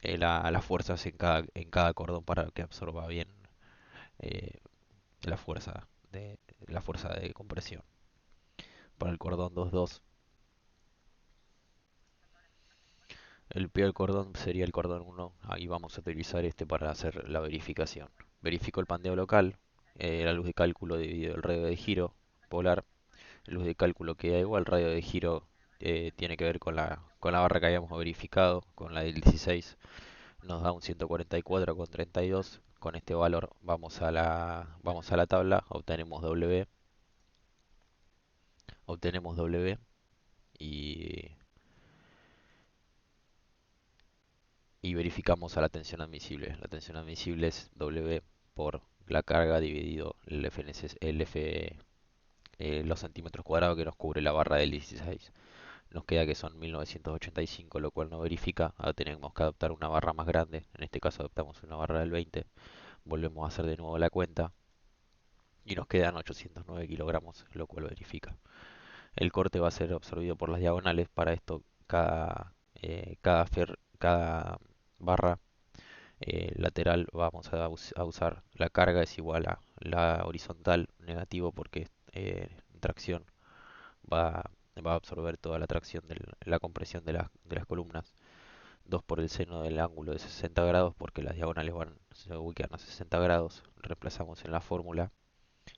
las fuerzas en cada cordón para que absorba bien eh, la fuerza la fuerza de compresión. Para el cordón 2-2, el peor cordón sería el cordón 1. Ahí vamos a utilizar este para hacer la verificación. Verifico el pandeo local, la luz de cálculo dividido el radio de giro polar. Luz de cálculo queda igual, radio de giro tiene que ver con la barra que habíamos verificado, con la del 16. Nos da un 144,32. Con este valor vamos a la tabla, obtenemos W y, y verificamos a la tensión admisible. La tensión admisible es W por la carga dividido los centímetros cuadrados que nos cubre la barra del 16. Nos queda que son 1985, lo cual no verifica. Ahora tenemos que adoptar una barra más grande. En este caso adoptamos una barra del 20. Volvemos a hacer de nuevo la cuenta y nos quedan 809 kilogramos, lo cual verifica. El corte va a ser absorbido por las diagonales. Para esto, cada barra lateral vamos a usar la carga es igual a la horizontal negativo porque tracción va, va a absorber toda la tracción de la compresión de las columnas. 2 por el seno del ángulo de 60 grados porque las diagonales se ubican a 60 grados. Reemplazamos en la fórmula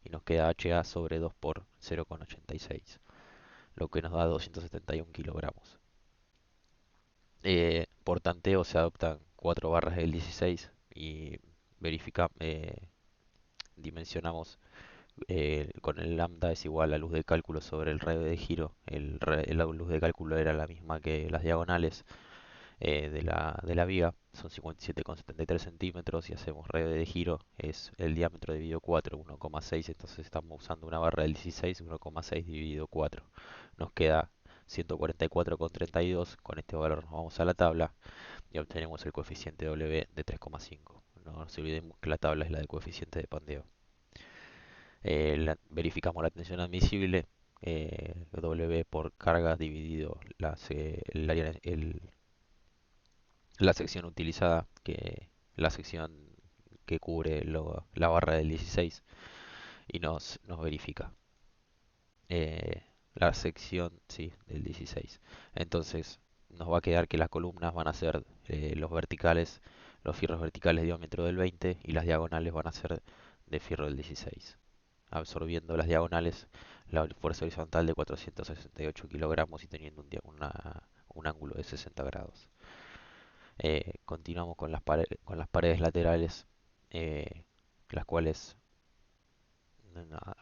y nos queda HA sobre 2 por 0,86, lo que nos da 271 kilogramos. Por tanteo se adoptan 4 barras del 16 y dimensionamos con el lambda es igual a luz de cálculo sobre el radio de giro. La luz de cálculo era la misma que las diagonales de la viga, son 57,73 centímetros y hacemos radio de giro, es el diámetro dividido 4, 1,6, entonces estamos usando una barra del 16, 1,6 dividido 4. Nos queda 144,32, con este valor nos vamos a la tabla y obtenemos el coeficiente W de 3,5. No nos olvidemos que la tabla es la del coeficiente de pandeo. Verificamos la tensión admisible, W por carga dividido la sección utilizada, la sección que cubre la barra del 16 y nos verifica la sección sí, del 16. Entonces nos va a quedar que las columnas van a ser los fierros verticales de diámetro del 20 y las diagonales van a ser de fierro del 16, absorbiendo las diagonales la fuerza horizontal de 468 kilogramos y teniendo un ángulo de 60 grados. Continuamos con con las paredes laterales, las cuales nada,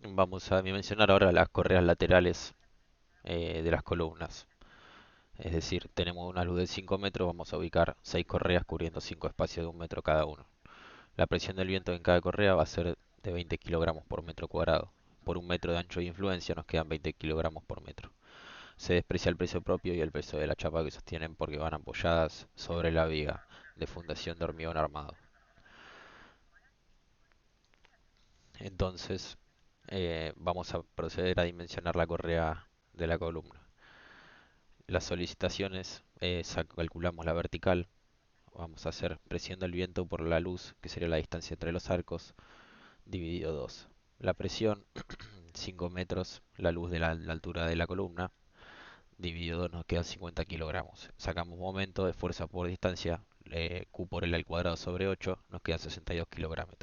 vamos a mencionar ahora las correas laterales de las columnas. Es decir, tenemos una luz de 5 metros, vamos a ubicar 6 correas cubriendo 5 espacios de 1 metro cada uno. La presión del viento en cada correa va a ser de 20 kilogramos por metro cuadrado. Por 1 metro de ancho de influencia nos quedan 20 kilogramos por metro. Se desprecia el peso propio y el peso de la chapa que sostienen porque van apoyadas sobre la viga de fundación de hormigón armado. Entonces, vamos a proceder a dimensionar la correa de la columna. Las solicitaciones, calculamos la vertical, vamos a hacer presión del viento por la luz, que sería la distancia entre los arcos, dividido 2. La presión, 5 metros, la luz de la altura de la columna, dividido 2 nos quedan 50 kilogramos. Sacamos momento de fuerza por distancia, Q por L al cuadrado sobre 8, nos quedan 62 kilogramos.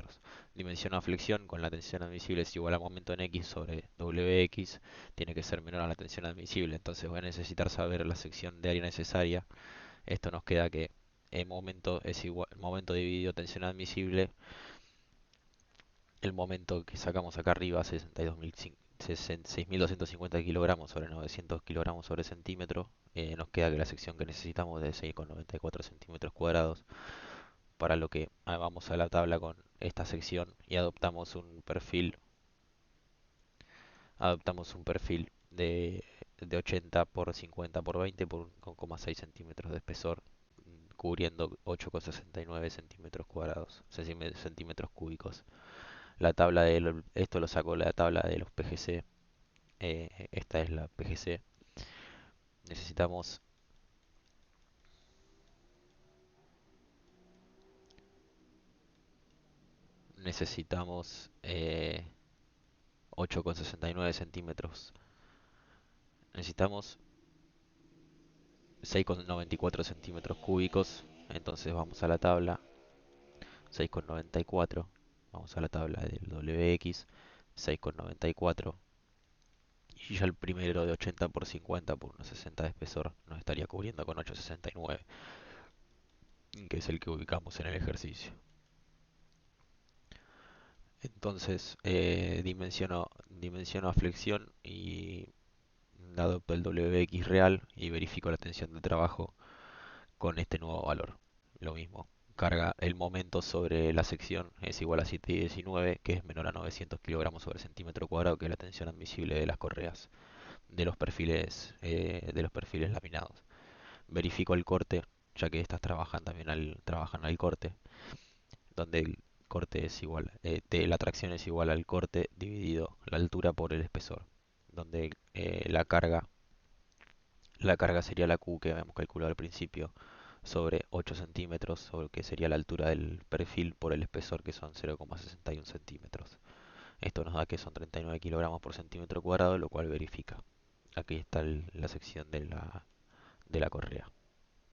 Dimensión a flexión con la tensión admisible es igual a momento en X sobre WX, tiene que ser menor a la tensión admisible, entonces voy a necesitar saber la sección de área necesaria. Esto nos queda que el momento es igual, momento dividido tensión admisible, el momento que sacamos acá arriba, 6.250 kilogramos sobre 900 kilogramos sobre centímetro, nos queda que la sección que necesitamos es de 6,94 centímetros cuadrados, para lo que vamos a la tabla con esta sección y adoptamos un perfil de 80 por 50 por 20 por 1,6 centímetros de espesor, cubriendo 8,69 centímetros cuadrados, centímetros cúbicos. Esto lo saco de la tabla de los PGC. Esta es la PGC. Necesitamos necesitamos 8,69 centímetros. Necesitamos 6,94 centímetros cúbicos. Entonces vamos a la tabla. 6,94. Vamos a la tabla del WX. 6,94. Y ya el primero de 80 por 50 por unos 60 de espesor nos estaría cubriendo con 8,69, que es el que ubicamos en el ejercicio. Entonces dimensiono a flexión y adopto el WX real y verifico la tensión de trabajo con este nuevo valor. Lo mismo, carga el momento sobre la sección es igual a 7,19, que es menor a 900 kilogramos sobre centímetro cuadrado, que es la tensión admisible de las correas de los perfiles laminados. Verifico el corte, ya que estas trabajan al corte, donde el corte es igual, la tracción es igual al corte dividido la altura por el espesor, donde la carga sería la Q que habíamos calculado al principio sobre 8 centímetros, sobre que sería la altura del perfil por el espesor, que son 0,61 centímetros. Esto nos da que son 39 kilogramos por centímetro cuadrado, lo cual verifica. Aquí está la sección de la correa.